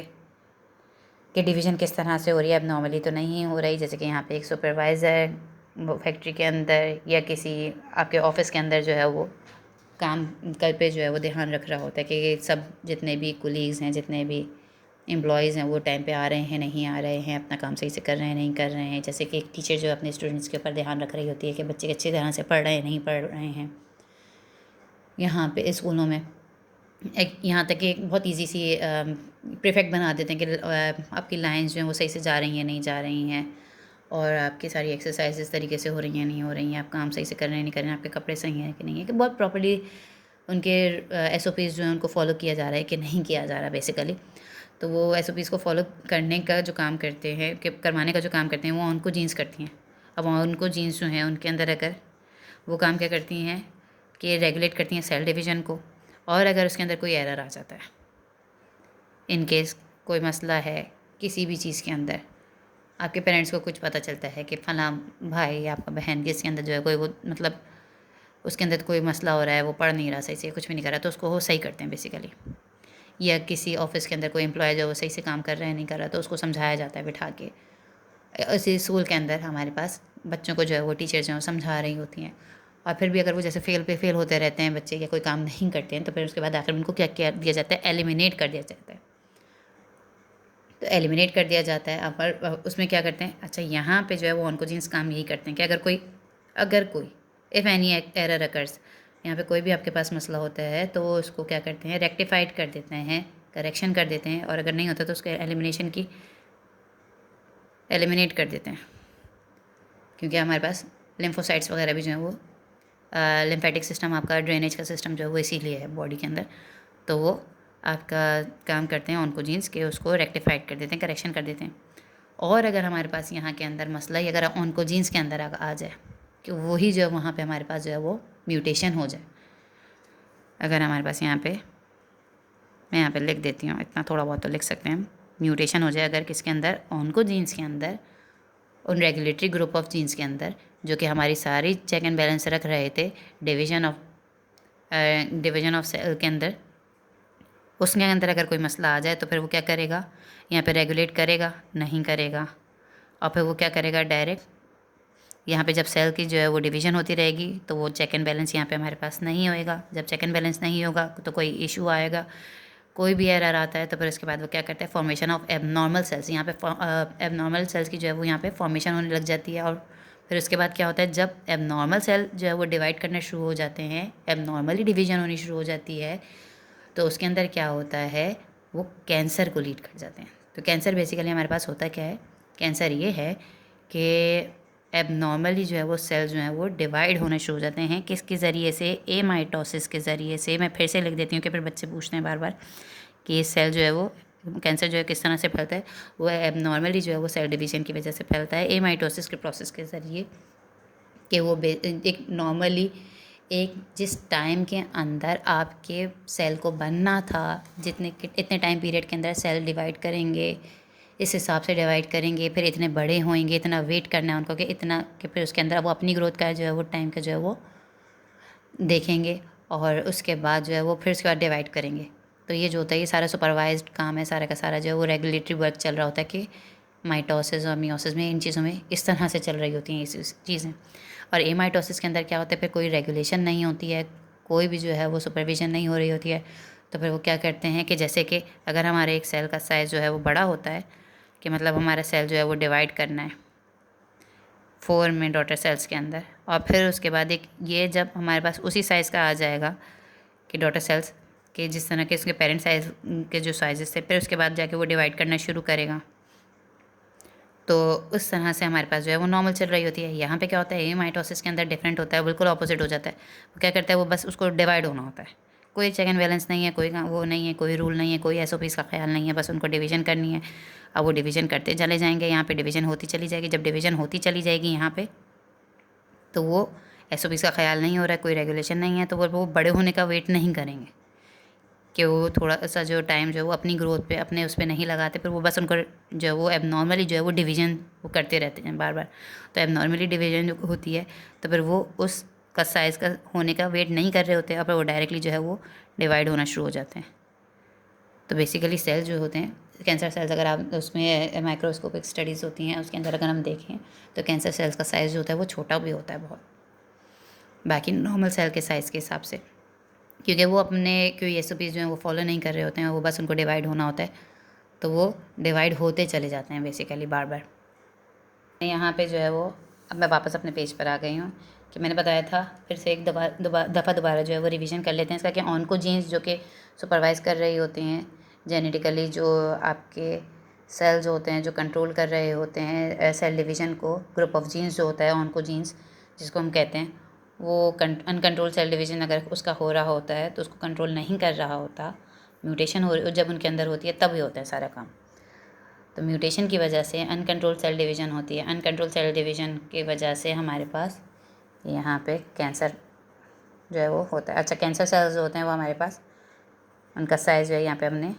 कि डिवीज़न किस तरह से हो रही है, अब नॉर्मली तो नहीं हो रही, जैसे कि यहाँ पे एक सुपरवाइज़र फैक्ट्री के अंदर या किसी आपके ऑफिस के अंदर जो है वो काम कर पे जो है वो ध्यान रख रहा होता है कि सब जितने भी कुलीग्स हैं, जितने भी एम्प्लॉयज़ हैं, वो टाइम पे आ रहे हैं, नहीं आ रहे हैं, अपना काम सही से कर रहे हैं, नहीं कर रहे हैं। जैसे कि एक टीचर जो अपने स्टूडेंट्स के ऊपर ध्यान रख रही होती है कि बच्चे अच्छी तरह से पढ़ रहे हैं, नहीं पढ़ रहे हैं। यहाँ पे स्कूलों में एक यहाँ तक कि बहुत इजी सी प्रीफेक्ट बना देते हैं कि आपकी लाइंस जो हैं वो सही से जा रही हैं, नहीं जा रही हैं, और आपकी सारी एक्सरसाइज इस तरीके से हो रही हैं, नहीं हो रही हैं, आप काम सही से कर रहे हैं, नहीं कर रहे हैं, आपके कपड़े सही हैं कि नहीं है, कि बहुत प्रॉपर्ली उनके SOPs जो हैं उनको फॉलो किया जा रहा है कि नहीं किया जा रहा बेसिकली। तो वो SOPs को फॉलो करने का जो काम करते हैं, कि करवाने का जो काम करते हैं, वो उनको जीन्स करती हैं। अब उनको जीन्स जो हैं उनके अंदर अगर वो काम क्या करती हैं कि रेगुलेट करती हैं सेल डिवीज़न को, और अगर उसके अंदर कोई एरर आ जाता है, इन केस कोई मसला है किसी भी चीज़ के अंदर, आपके पेरेंट्स को कुछ पता चलता है कि फ़लाँ भाई या आपका बहन किसके अंदर जो है कोई वो मतलब उसके अंदर कोई मसला हो रहा है, वो पढ़ नहीं रहा सही से, कुछ भी नहीं कर रहा, तो उसको वो सही करते हैं बेसिकली। या किसी ऑफिस के अंदर कोई एम्प्लॉय जो वो सही से काम कर रहा है, नहीं कर रहा, तो उसको समझाया जाता है बिठा के। इसी स्कूल के अंदर हमारे पास बच्चों को जो है वो टीचर जो है समझा रही होती हैं। और फिर भी अगर वो जैसे फेल होते रहते हैं बच्चे, या कोई काम नहीं करते हैं, तो फिर उसके बाद आखिर उनको क्या क्या दिया जाता है, एलिमिनेट कर दिया जाता है। तो एलिमिनेट कर दिया जाता है। अब उसमें क्या करते हैं, अच्छा यहाँ पे जो है वो ऑन्कोजीन्स काम यही करते हैं कि अगर कोई इफ़ एनी एरर अकर्स, यहाँ पे कोई भी आपके पास मसला होता है तो वो उसको क्या करते हैं, रेक्टिफाइड कर देते हैं, करेक्शन कर देते हैं, और अगर नहीं होता तो उसके एलिमिनेट कर देते हैं। क्योंकि हमारे पास लिम्फोसाइट्स वगैरह भी जो है वो लिम्फेटिक सिस्टम, आपका ड्रेनेज का सिस्टम जो है वो इसीलिए है बॉडी के अंदर, तो वो आपका काम करते हैं ऑन्कोजीन्स के, उसको रेक्टिफाइड कर देते हैं, करेक्शन कर देते हैं। और अगर हमारे पास यहाँ के अंदर मसला ही अगर ऑन्कोजीन्स के अंदर आ जाए कि वही जो है वहाँ पे हमारे पास जो है वो म्यूटेशन हो जाए, अगर हमारे पास यहाँ पे मैं यहाँ पे लिख देती हूँ, इतना थोड़ा बहुत तो लिख सकते हैं, म्यूटेशन हो जाए अगर किसके अंदर, ऑन्कोजीन्स के अंदर, उन रेगुलेटरी ग्रुप ऑफ जीन्स के अंदर, जो कि हमारी सारी चेक एंड बैलेंस रख रहे थे डिवीजन ऑफ सेल के अंदर, उसके अंदर अगर कोई मसला आ जाए तो फिर वो क्या करेगा, यहाँ पे रेगुलेट करेगा, नहीं करेगा, और फिर वो क्या करेगा, डायरेक्ट यहाँ पे जब सेल की जो है वो डिवीज़न होती रहेगी तो वो चेक एंड बैलेंस यहाँ पे हमारे पास नहीं होएगा। जब चेक एंड बैलेंस नहीं होगा तो कोई इशू आएगा, कोई भी एरर आता है, तो फिर उसके बाद वो क्या करता है, फॉर्मेशन ऑफ एबनॉर्मल सेल्स, यहाँ पे एबनॉर्मल सेल्स की जो है वो यहाँ पे फॉर्मेशन होने लग जाती है। और फिर उसके बाद क्या होता है, जब एबनॉर्मल सेल जो है वो डिवाइड करना शुरू हो जाते हैं, एबनॉर्मली डिवीजन होनी शुरू हो जाती है, तो उसके अंदर क्या होता है, वो कैंसर को लीड कर जाते हैं। तो कैंसर बेसिकली हमारे पास होता क्या है, कैंसर ये है कि एबनॉर्मली जो है वो सेल जो है वो डिवाइड होने शुरू हो जाते हैं, किसके ज़रिए से, एमाइटोसिस के ज़रिए से। मैं फिर से लिख देती हूँ कि फिर बच्चे पूछते हैं बार बार कि ये सेल जो है वो कैंसर जो है किस तरह से फैलता है, वो एबनॉर्मली जो है वो सेल डिवीजन की वजह से फैलता है, एमाइटोसिस के प्रोसेस के ज़रिए, कि वो एक नॉर्मली एक जिस टाइम के अंदर आपके सेल को बनना था, इतने टाइम पीरियड के अंदर सेल डिवाइड करेंगे, इस हिसाब से डिवाइड करेंगे, फिर इतने बड़े होंगे, इतना वेट करना है उनको कि इतना, कि फिर उसके अंदर वो अपनी ग्रोथ का जो है वो टाइम का जो है वो देखेंगे, और उसके बाद जो है वो फिर उसके बाद डिवाइड करेंगे। तो ये जो होता है ये सारा सुपरवाइज्ड काम है, सारा का सारा जो है वो रेगुलेटरी वर्क चल रहा होता है कि माइटोसिस और मियोसिस में इन चीज़ों में इस तरह से चल रही होती हैं ये चीज़ें। और एमाइटोसिस के अंदर क्या होता है, फिर कोई रेगुलेशन नहीं होती है, कोई भी जो है वो सुपरविजन नहीं हो रही होती है, तो फिर वो क्या करते हैं कि जैसे कि अगर हमारे एक सेल का साइज़ जो है वो बड़ा होता है, कि मतलब हमारा सेल जो है वो डिवाइड करना है 4 में डॉटर सेल्स के अंदर, और फिर उसके बाद एक ये जब हमारे पास उसी साइज़ का आ जाएगा कि डॉटर सेल्स के जिस तरह के उसके पेरेंट साइज़ के जो साइजेस थे, फिर उसके बाद जाके वो डिवाइड करना शुरू करेगा। तो उस तरह से हमारे पास जो है वो नॉर्मल चल रही होती है। यहाँ पे क्या होता है, माइटोसिस के अंदर डिफरेंट होता है, बिल्कुल ऑपोजिट हो जाता है। वो क्या करता है, वो बस उसको डिवाइड होना होता है, कोई चेक एंड बैलेंस नहीं है, कोई वो नहीं है, कोई रूल नहीं है, कोई SOPs का ख्याल नहीं है, बस उनको डिवीज़न करनी है। अब वो डिवीज़न करते चले जाएंगे, यहाँ पे डिवीज़न होती चली जाएगी। जब डिवीज़न होती चली जाएगी यहाँ पे तो वो एसओपीज़ का ख्याल नहीं हो रहा है, कोई रेगुलेशन नहीं है, तो वो बड़े होने का वेट नहीं करेंगे कि वो थोड़ा सा जो टाइम जो है वो अपनी ग्रोथ पे अपने उस पर नहीं लगाते, फिर वो बस उनको जो है वो एबनॉर्मली जो है वो डिवीज़न वो करते रहते हैं बार बार। तो एबनॉर्मली डिवीज़न जो होती है तो फिर वो उस का साइज़ का होने का वेट नहीं कर रहे होते और फिर वो डायरेक्टली जो है वो डिवाइड होना शुरू हो जाते हैं। तो बेसिकली सेल्स जो होते हैं, कैंसर सेल्स, अगर आप उसमें माइक्रोस्कोपिक स्टडीज़ होती हैं उसके अंदर अगर हम देखें तो कैंसर सेल्स का साइज़ जो होता है वो छोटा भी होता है बहुत, बाकी नॉर्मल सेल के साइज़ के हिसाब से, क्योंकि वो अपने कोई एसओपीज़ जो हैं वो फॉलो नहीं कर रहे होते हैं, वो बस उनको डिवाइड होना होता है, तो वो डिवाइड होते चले जाते हैं बेसिकली बार बार। यहाँ पे जो है वो अब मैं वापस अपने पेज पर आ गई हूँ कि मैंने बताया था, फिर से एक दफ़ा दोबारा जो है वो रिवीजन कर लेते हैं इसका, कि ऑन्कोजीन्स जो कि सुपरवाइज़ कर रही होती हैं जेनेटिकली, जो आपके सेल जो होते हैं जो कंट्रोल कर रहे होते हैं सेल डिवीज़न को, ग्रुप ऑफ जीन्स जो होता है ऑन्कोजीन्स जिसको हम कहते हैं, वो अनकंट्रोल सेल डिवीज़न अगर उसका हो रहा होता है तो उसको कंट्रोल नहीं कर रहा होता, म्यूटेशन हो जब उनके अंदर होती है तभी होता है सारा काम। तो म्यूटेशन की वजह से अनकंट्रोल सेल डिवीज़न होती है, अनकंट्रोल सेल डिवीज़न की वजह से हमारे पास यहाँ पे कैंसर जो है वो होता है। अच्छा, कैंसर सेल्स जो होते हैं वो हमारे पास उनका साइज़ जो है यहाँ पे हमने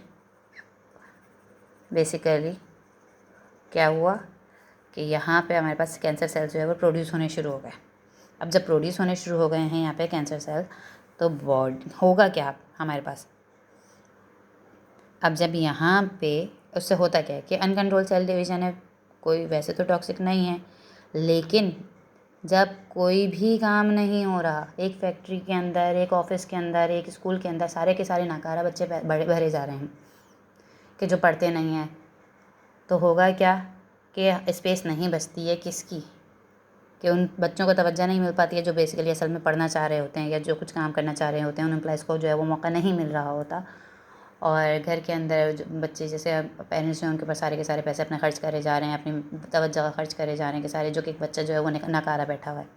बेसिकली क्या हुआ कि यहाँ पे हमारे पास कैंसर सेल्स जो है वो प्रोड्यूस होने शुरू हो गए। अब जब प्रोड्यूस होने शुरू हो गए हैं यहाँ पे कैंसर सेल, तो बॉडी होगा क्या हमारे पास, अब जब यहाँ पे उससे होता क्या है कि अनकंट्रोल सेल डिवीज़न है, कोई वैसे तो टॉक्सिक नहीं है, लेकिन जब कोई भी काम नहीं हो रहा, एक फैक्ट्री के अंदर, एक ऑफिस के अंदर, एक स्कूल के अंदर सारे के सारे नाकारा बच्चे भरे जा रहे हैं कि जो पढ़ते नहीं हैं, तो होगा क्या कि स्पेस नहीं बचती है किसकी, कि उन बच्चों को तवज्जो नहीं मिल पाती है जो बेसिकली असल में पढ़ना चाह रहे होते हैं या जो कुछ काम करना चाह रहे होते हैं, उन एम्प्लॉइज़ को जो है वो मौका नहीं मिल रहा होता। और घर के अंदर जो बच्चे जैसे पेरेंट्स हैं उनके ऊपर सारे के सारे पैसे अपने खर्च करे जा रहे हैं, अपनी तवज्जो खर्च करे जा रहे हैं कि सारे, जो कि एक बच्चा जो है वो नकारा बैठा हुआ है,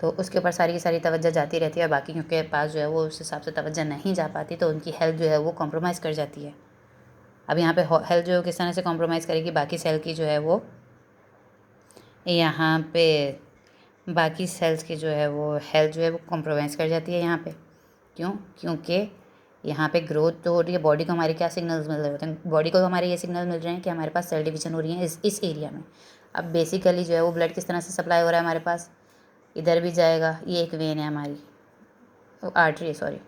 तो उसके ऊपर सारी की सारी तवज्जो जाती रहती है और बाकी के पास जो है वो उस हिसाब से तवज्जो नहीं जा पाती, तो उनकी हेल्थ जो है वो कॉम्प्रोमाइज़ कर जाती है। अब यहाँ पे हेल्थ जो किस तरह से कॉम्प्रोमाइज़ करेगी, बाकी सेल की जो है वो यहाँ पे बाकी सेल्स की जो है वो हेल्थ जो है वो कॉम्प्रोमाइज़ कर जाती है यहाँ पे। क्यों? क्योंकि यहाँ पे ग्रोथ तो हो रही है, बॉडी को हमारे क्या सिग्नल्स मिल रहे होते हैं, बॉडी को हमारे ये सिग्नल मिल रहे हैं कि हमारे पास सेल डिवीज़न हो रही है इस एरिया में। अब बेसिकली जो है वो ब्लड किस तरह से सप्लाई हो रहा है हमारे पास, इधर भी जाएगा, ये एक वेन है हमारी, आर्टरी सॉरी,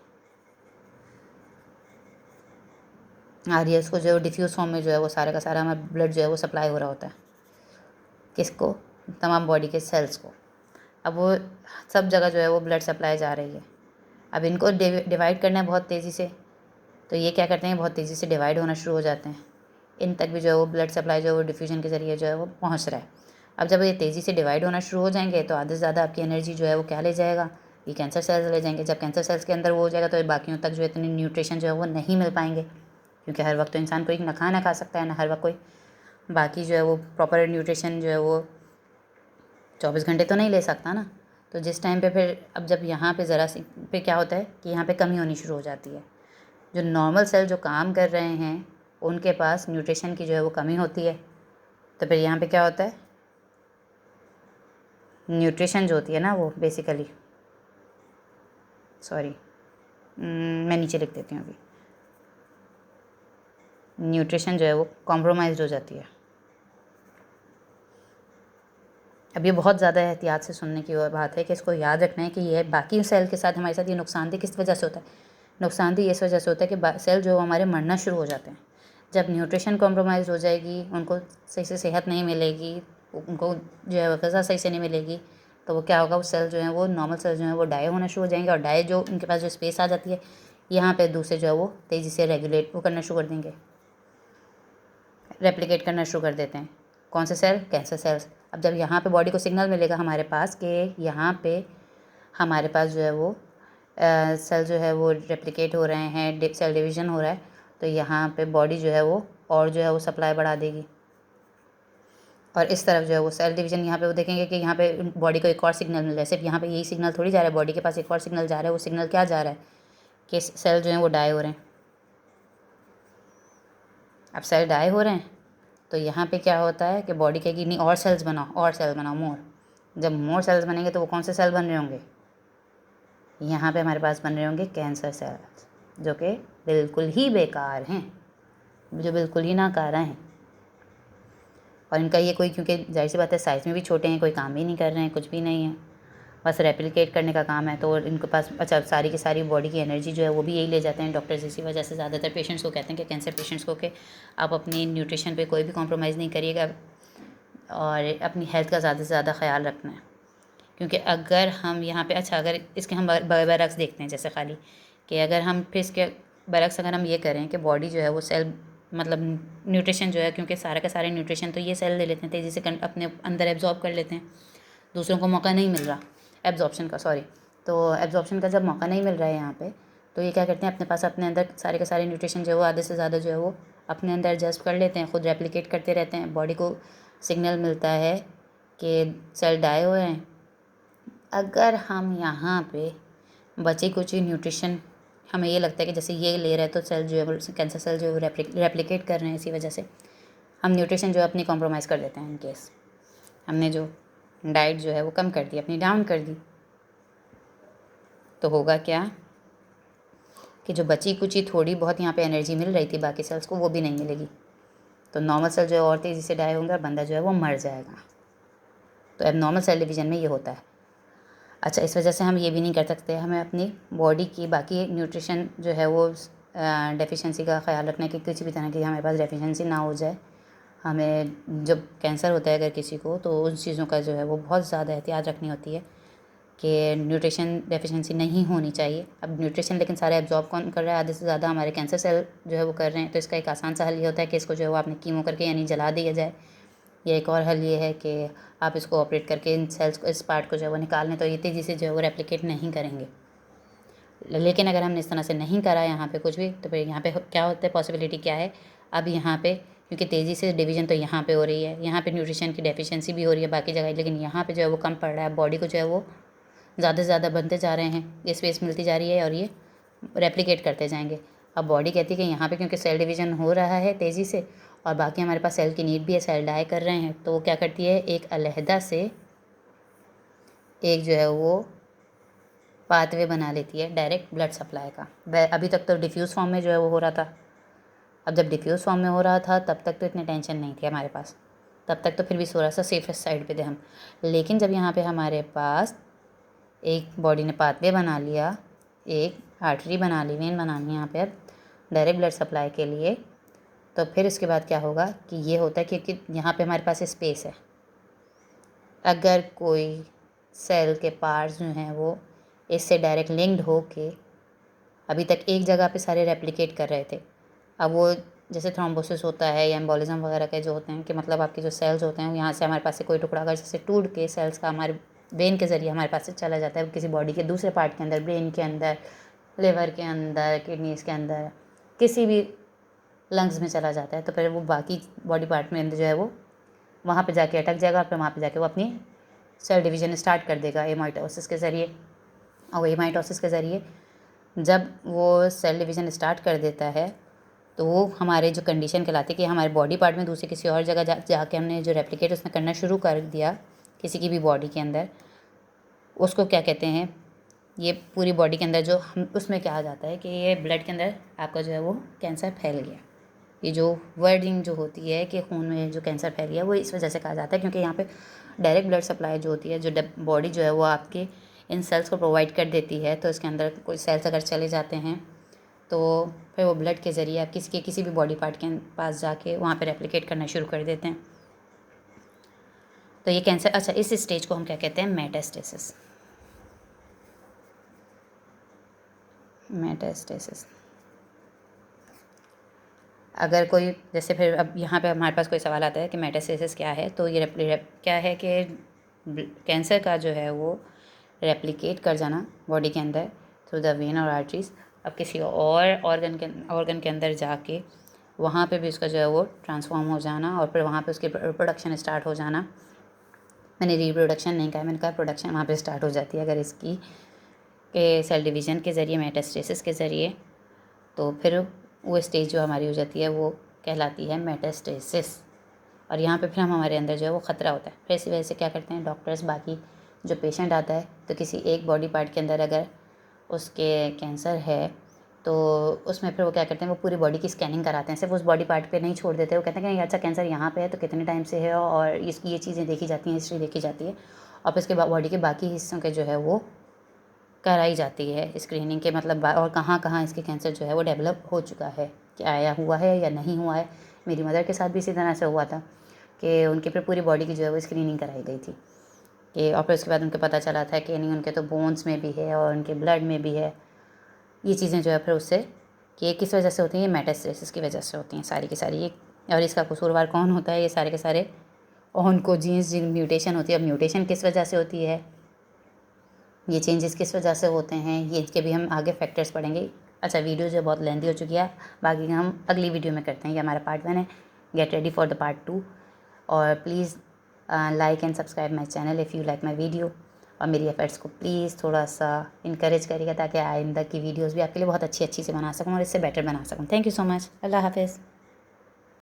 आर्टरीज को जो डिफ्यूज फॉर्म में जो है वो सारा का सारा हमारा ब्लड जो है वो सप्लाई हो रहा होता है, किसको, तमाम बॉडी के सेल्स को। अब वो सब जगह जो है वो ब्लड सप्लाई जा रही है। अब इनको डिवाइड करना है बहुत तेज़ी से, तो ये क्या करते हैं, बहुत तेज़ी से डिवाइड होना शुरू हो जाते हैं, इन तक भी जो है वो ब्लड सप्लाई जो है वो डिफ्यूजन के ज़रिए जो है वो पहुंच रहा है। अब जब ये तेज़ी से डिवाइड होना शुरू हो जाएंगे तो आधे से ज़्यादा आपकी एनर्जी जो है वो क्या ले जाएगा, ये कैंसर सेल्स ले जाएंगे। जब कैंसर सेल्स के अंदर वो हो जाएगा तो बाकियों तक जो है इतनी न्यूट्रिशन जो है वो नहीं मिल पाएंगे, क्योंकि हर वक्त तो इंसान कोई ना खाना खा सकता है ना हर वक्त कोई बाकी जो है वो प्रॉपर न्यूट्रिशन जो है वो 24 घंटे तो नहीं ले सकता ना। तो जिस टाइम पे फिर अब जब यहाँ पे ज़रा सी फिर क्या होता है कि यहाँ पे कमी होनी शुरू हो जाती है, जो नॉर्मल सेल जो काम कर रहे हैं उनके पास न्यूट्रिशन की जो है वो कमी होती है, तो फिर यहाँ पे क्या होता है, न्यूट्रिशन जो होती है ना वो बेसिकली, सॉरी मैं नीचे लिख देती हूँ अभी, न्यूट्रिशन जो है वो कॉम्प्रोमाइज़ हो जाती है। अब ये बहुत ज़्यादा एहतियात से सुनने की बात है कि इसको याद रखना है कि ये बाकी सेल के साथ हमारे साथ ये नुकसानदेह किस वजह से होता है, नुकसानदेह इस वजह से होता है कि सेल जो हमारे मरना शुरू हो जाते हैं। जब न्यूट्रिशन कॉम्प्रोमाइज़ हो जाएगी, उनको सही से सेहत नहीं मिलेगी, उनको जो है ग़िज़ा सही से नहीं मिलेगी, तो वो क्या होगा, वो सेल जो है वो नॉर्मल सेल जो है वो डाई होना शुरू हो जाएंगे, और डाई जो उनके पास जो स्पेस आ जाती है यहाँ पे दूसरे जो है वो तेज़ी से रेगुलेट वो करना शुरू कर देंगे, रेप्लिकेट करना शुरू कर देते हैं। कौन से सेल, कैंसर सेल्स। अब जब यहाँ पे बॉडी को सिग्नल मिलेगा हमारे पास कि यहाँ पे हमारे पास जो है वो सेल जो है वो रेप्लिकेट हो रहे हैं, सेल डिवीज़न हो रहा है, तो यहाँ पे बॉडी जो है वो और जो है वो सप्लाई बढ़ा देगी, और इस तरफ जो है वो सेल डिवीज़न यहाँ पे वो देखेंगे कि यहाँ पे बॉडी को एक और सिग्नल मिल रहा है, सिर्फ यहाँ पे यही सिग्नल थोड़ी जा रहा है, बॉडी के पास एक और सिग्नल जा रहा है। वो सिग्नल क्या जा रहा है कि सेल जो है वो डाई हो रहे हैं। अब सेल डाई हो रहे हैं तो यहाँ पे क्या होता है कि बॉडी कहेगी नहीं और सेल्स बनाओ, और सेल बनाओ मोर, जब मोर सेल्स बनेंगे तो वो कौन से सेल बन रहे होंगे, यहाँ पे हमारे पास बन रहे होंगे कैंसर सेल्स, जो कि बिल्कुल ही बेकार हैं, जो बिल्कुल ही नाकारा हैं। और इनका ये कोई, क्योंकि जाहिर सी बात है साइज़ में भी छोटे हैं, कोई काम भी नहीं कर रहे हैं, कुछ भी नहीं है, बस रेप्लिकेट करने का काम है। तो इनके पास अच्छा सारी की सारी बॉडी की एनर्जी जो है वो भी यही ले जाते हैं डॉक्टर्स। इसी वजह से ज़्यादातर पेशेंट्स को कहते हैं कि कैंसर पेशेंट्स को कि आप अपनी न्यूट्रिशन पे कोई भी कॉम्प्रोमाइज़ नहीं करिएगा और अपनी हेल्थ का ज़्यादा से ज़्यादा ख्याल रखना है। क्योंकि अगर हम यहाँ पे अच्छा अगर इसके हम बरक्स देखते हैं, जैसे खाली कि अगर हम फिर इसके बरक्स अगर हम ये करें कि बॉडी जो है वो सेल मतलब न्यूट्रिशन जो है, क्योंकि सारे का सारे न्यूट्रिशन तो ये सेल ले लेते हैं, तेज़ी से अपने अंदर एब्जॉर्ब कर लेते हैं, दूसरों को मौका नहीं मिल रहा एब्जॉर्प्शन का, सॉरी, तो एब्जॉर्प्शन का जब मौका नहीं मिल रहा है यहाँ पे, तो ये क्या करते हैं, अपने पास अपने अंदर सारे के सारे न्यूट्रिशन जो है वो आधे से ज़्यादा जो है वो अपने अंदर एडजस्ट कर लेते हैं, खुद रेप्लिकेट करते रहते हैं। बॉडी को सिग्नल मिलता है कि सेल डाई हुए हैं। अगर हम यहाँ पे बची कुछ न्यूट्रिशन हमें ये लगता है कि जैसे ये ले रहा है तो सेल जो है वो कैंसर सेल जो है वो रेप्लिकेट कर रहे हैं, इसी वजह से हम न्यूट्रिशन जो है अपनी कॉम्प्रोमाइज़ कर देते हैं। इन केस हमने जो डाइट जो है वो कम कर दी, अपनी डाउन कर दी, तो होगा क्या कि जो बची कुची थोड़ी बहुत यहाँ पे एनर्जी मिल रही थी बाकी सेल्स को, वो भी नहीं मिलेगी, तो नॉर्मल सेल जो है और तेज़ी से डाई होंगे और बंदा जो है वो मर जाएगा। तो अब नॉर्मल सेल डिवीजन में ये होता है। अच्छा, इस वजह से हम ये भी नहीं कर सकते, हमें अपनी बॉडी की बाकी न्यूट्रिशन जो है वो डेफिशिएंसी का ख्याल रखना है कि किसी भी तरह की हमारे पास डेफिशिएंसी ना हो जाए। हमें जब कैंसर होता है अगर किसी को, तो उन चीज़ों का जो है वो बहुत ज़्यादा एहतियात रखनी होती है कि न्यूट्रिशन डेफिशिएंसी नहीं होनी चाहिए। अब न्यूट्रिशन लेकिन सारे एब्जॉर्ब कौन कर रहा है, आधे से ज़्यादा हमारे कैंसर सेल जो है वो कर रहे हैं। तो इसका एक आसान सा हल ये होता है कि इसको जो है वो आपने कीमो करके यानी जला दिया जाए, या एक और हल ये है कि आप इसको ऑपरेट करके इन सेल्स को, इस पार्ट को जो है वो निकाल लें, तो ये तेज़ी से जो है वो रेप्लिकेट नहीं करेंगे। लेकिन अगर हमने इस तरह से नहीं करा यहाँ पे कुछ भी, तो फिर यहाँ पे क्या होता है, पॉसिबिलिटी क्या है, अब यहाँ पे क्योंकि तेज़ी से डिवीज़न तो यहाँ पे हो रही है, यहाँ पे न्यूट्रिशन की डेफिशिएंसी भी हो रही है बाकी जगह, लेकिन यहाँ पे जो है वो कम पड़ रहा है, बॉडी को जो है वो ज़्यादा से ज़्यादा बनते जा रहे हैं, ये स्पेस मिलती जा रही है और ये रेप्लिकेट करते जाएंगे। अब बॉडी कहती है कि यहाँ पे क्योंकि सेल डिवीज़न हो रहा है तेज़ी से और बाकी हमारे पास सेल की नीड भी है, सेल डाई कर रहे हैं, तो वो क्या करती है, एक अलहदा से एक जो है वो पाथवे बना लेती है डायरेक्ट ब्लड सप्लाई का। अभी तक तो डिफ्यूज़ फॉर्म में जो है वो हो रहा था, अब जब डिफ्यूज़ फॉर्म में हो रहा था तब तक तो इतनी टेंशन नहीं थी हमारे पास, तब तक तो फिर भी थोड़ा सा सेफेस्ट साइड पे थे हम। लेकिन जब यहाँ पे हमारे पास एक बॉडी ने पाथवे बना लिया, एक आर्टरी बना ली, वेन बनानी यहाँ पे अब डायरेक्ट ब्लड सप्लाई के लिए, तो फिर इसके बाद क्या होगा कि ये होता है क्योंकि यहाँ पे हमारे पास स्पेस है, अगर कोई सेल के पार्ट्स जो हैं वो इससे डायरेक्ट लिंक्ड हो के अभी तक एक जगह पे सारे रेप्लिकेट कर रहे थे, अब वो जैसे थ्रोम्बोसिस होता है या एम्बोलिज्म वगैरह के जो होते हैं कि मतलब आपके जो सेल्स होते हैं यहाँ से हमारे पास से कोई टुकड़ा अगर जैसे टूट के सेल्स का हमारे वेन के ज़रिए हमारे पास से चला जाता है किसी बॉडी के दूसरे पार्ट के अंदर, ब्रेन के अंदर, लिवर के अंदर, किडनीज़ के अंदर, किसी भी लंग्स में चला जाता है, तो फिर वो बाकी बॉडी पार्ट में अंदर जो है वो वहाँ पे जाके अटक जाएगा और फिर वहाँ पे जाके वो अपनी सेल डिवीज़न स्टार्ट कर देगा एमाइटोसिस के ज़रिए। और एमाइटोसिस के ज़रिए जब वो सेल डिवीज़न स्टार्ट कर देता है तो वो हमारे जो कंडीशन कहलाती है कि हमारे बॉडी पार्ट में दूसरे किसी और जगह जाके हमने जो रेप्लिकेट उसने करना शुरू कर दिया किसी की भी बॉडी के अंदर, उसको क्या कहते हैं, ये पूरी बॉडी के अंदर जो हम उसमें क्या आ जाता है कि ये ब्लड के अंदर आपका जो है वो कैंसर फैल गया। ये जो वर्डिंग जो होती है कि खून में जो कैंसर फैल गया वो इस वजह से कहा जाता है क्योंकि यहाँ पे डायरेक्ट ब्लड सप्लाई जो होती है, जो बॉडी जो है वो आपके इन सेल्स को प्रोवाइड कर देती है, तो इसके अंदर कोई सेल्स अगर चले जाते हैं तो फिर वो ब्लड के ज़रिए आप किसी भी बॉडी पार्ट के पास जाके वहाँ पे रेप्लिकेट करना शुरू कर देते हैं। तो ये कैंसर, अच्छा इस स्टेज को हम क्या कहते हैं, मेटास्टेसिस। मेटास्टेसिस अगर कोई जैसे फिर अब यहाँ पे हमारे पास कोई सवाल आता है कि मेटास्टेसिस क्या है, तो ये क्या है कि कैंसर का जो है वो रेप्लिकेट कर जाना बॉडी के अंदर थ्रू द वेन और आर्टरीज, अब किसी और ऑर्गन के अंदर जाके वहाँ पे भी उसका जो है वो ट्रांसफॉर्म हो जाना और फिर वहाँ पे उसकी प्रोडक्शन स्टार्ट हो जाना। मैंने रिप्रोडक्शन नहीं कहा, मैंने कहा प्रोडक्शन वहाँ पे स्टार्ट हो जाती है अगर इसकी के सेल डिवीज़न के ज़रिए, मेटास्टेसिस के ज़रिए, तो फिर वो स्टेज जो हमारी हो जाती है वो कहलाती है मेटास्टेसिस। और यहाँ पे फिर हमारे अंदर जो है वो ख़तरा होता है। फिर इसी वजह से क्या करते हैं डॉक्टर्स, बाकी जो पेशेंट आता है तो किसी एक बॉडी पार्ट के अंदर अगर उसके कैंसर है तो उसमें फिर वो क्या करते हैं, वो पूरी बॉडी की स्कैनिंग कराते हैं, सिर्फ उस बॉडी पार्ट पे नहीं छोड़ देते। वो कहते हैं कि अच्छा कैंसर यहाँ पे है तो कितने टाइम से है, और ये चीज़ें देखी जाती हैं, हिस्ट्री देखी जाती है, और फिर इसके बॉडी के बाकी हिस्सों के जो है वो कराई जाती है स्क्रीनिंग के, मतलब और कहाँ कहाँ इसके कैंसर जो है वो डेवलप हो चुका है, क्या आया हुआ है या नहीं हुआ है। मेरी मदर के साथ भी इसी तरह से हुआ था कि उनकी फिर पूरी बॉडी की जो है वो स्क्रीनिंग कराई गई थी कि, और फिर उसके बाद उनको पता चला था कि नहीं उनके तो बोन्स में भी है और उनके ब्लड में भी है। ये चीज़ें जो है फिर उससे कि ये किस वजह से होती हैं, ये मेटास्टेसिस की वजह से होती हैं सारी की सारी। ये और इसका कसूरवार कौन होता है, ये सारे के सारे ऑन्कोजीन्स, जिन म्यूटेशन होती है। अब म्यूटेशन किस वजह से होती है, ये चेंजेस किस वजह से होते हैं, ये इसके भी हम आगे फैक्टर्स पढ़ेंगे। अच्छा वीडियो जो बहुत लेंदी हो चुकी है, बाकी हम अगली वीडियो में करते हैं। ये हमारा पार्ट 1 है, get ready for the part 2। और please like and subscribe my channel if you like my video, और मेरी एफर्ट्स को प्लीज़ थोड़ा सा इनकरेज करिएगा ताकि आइंदा की वीडियोज़ भी आपके लिए बहुत अच्छी अच्छी से बना सकूँ और इससे बेटर बना सकूँ। Thank you so much. अल्लाह हाफिज़।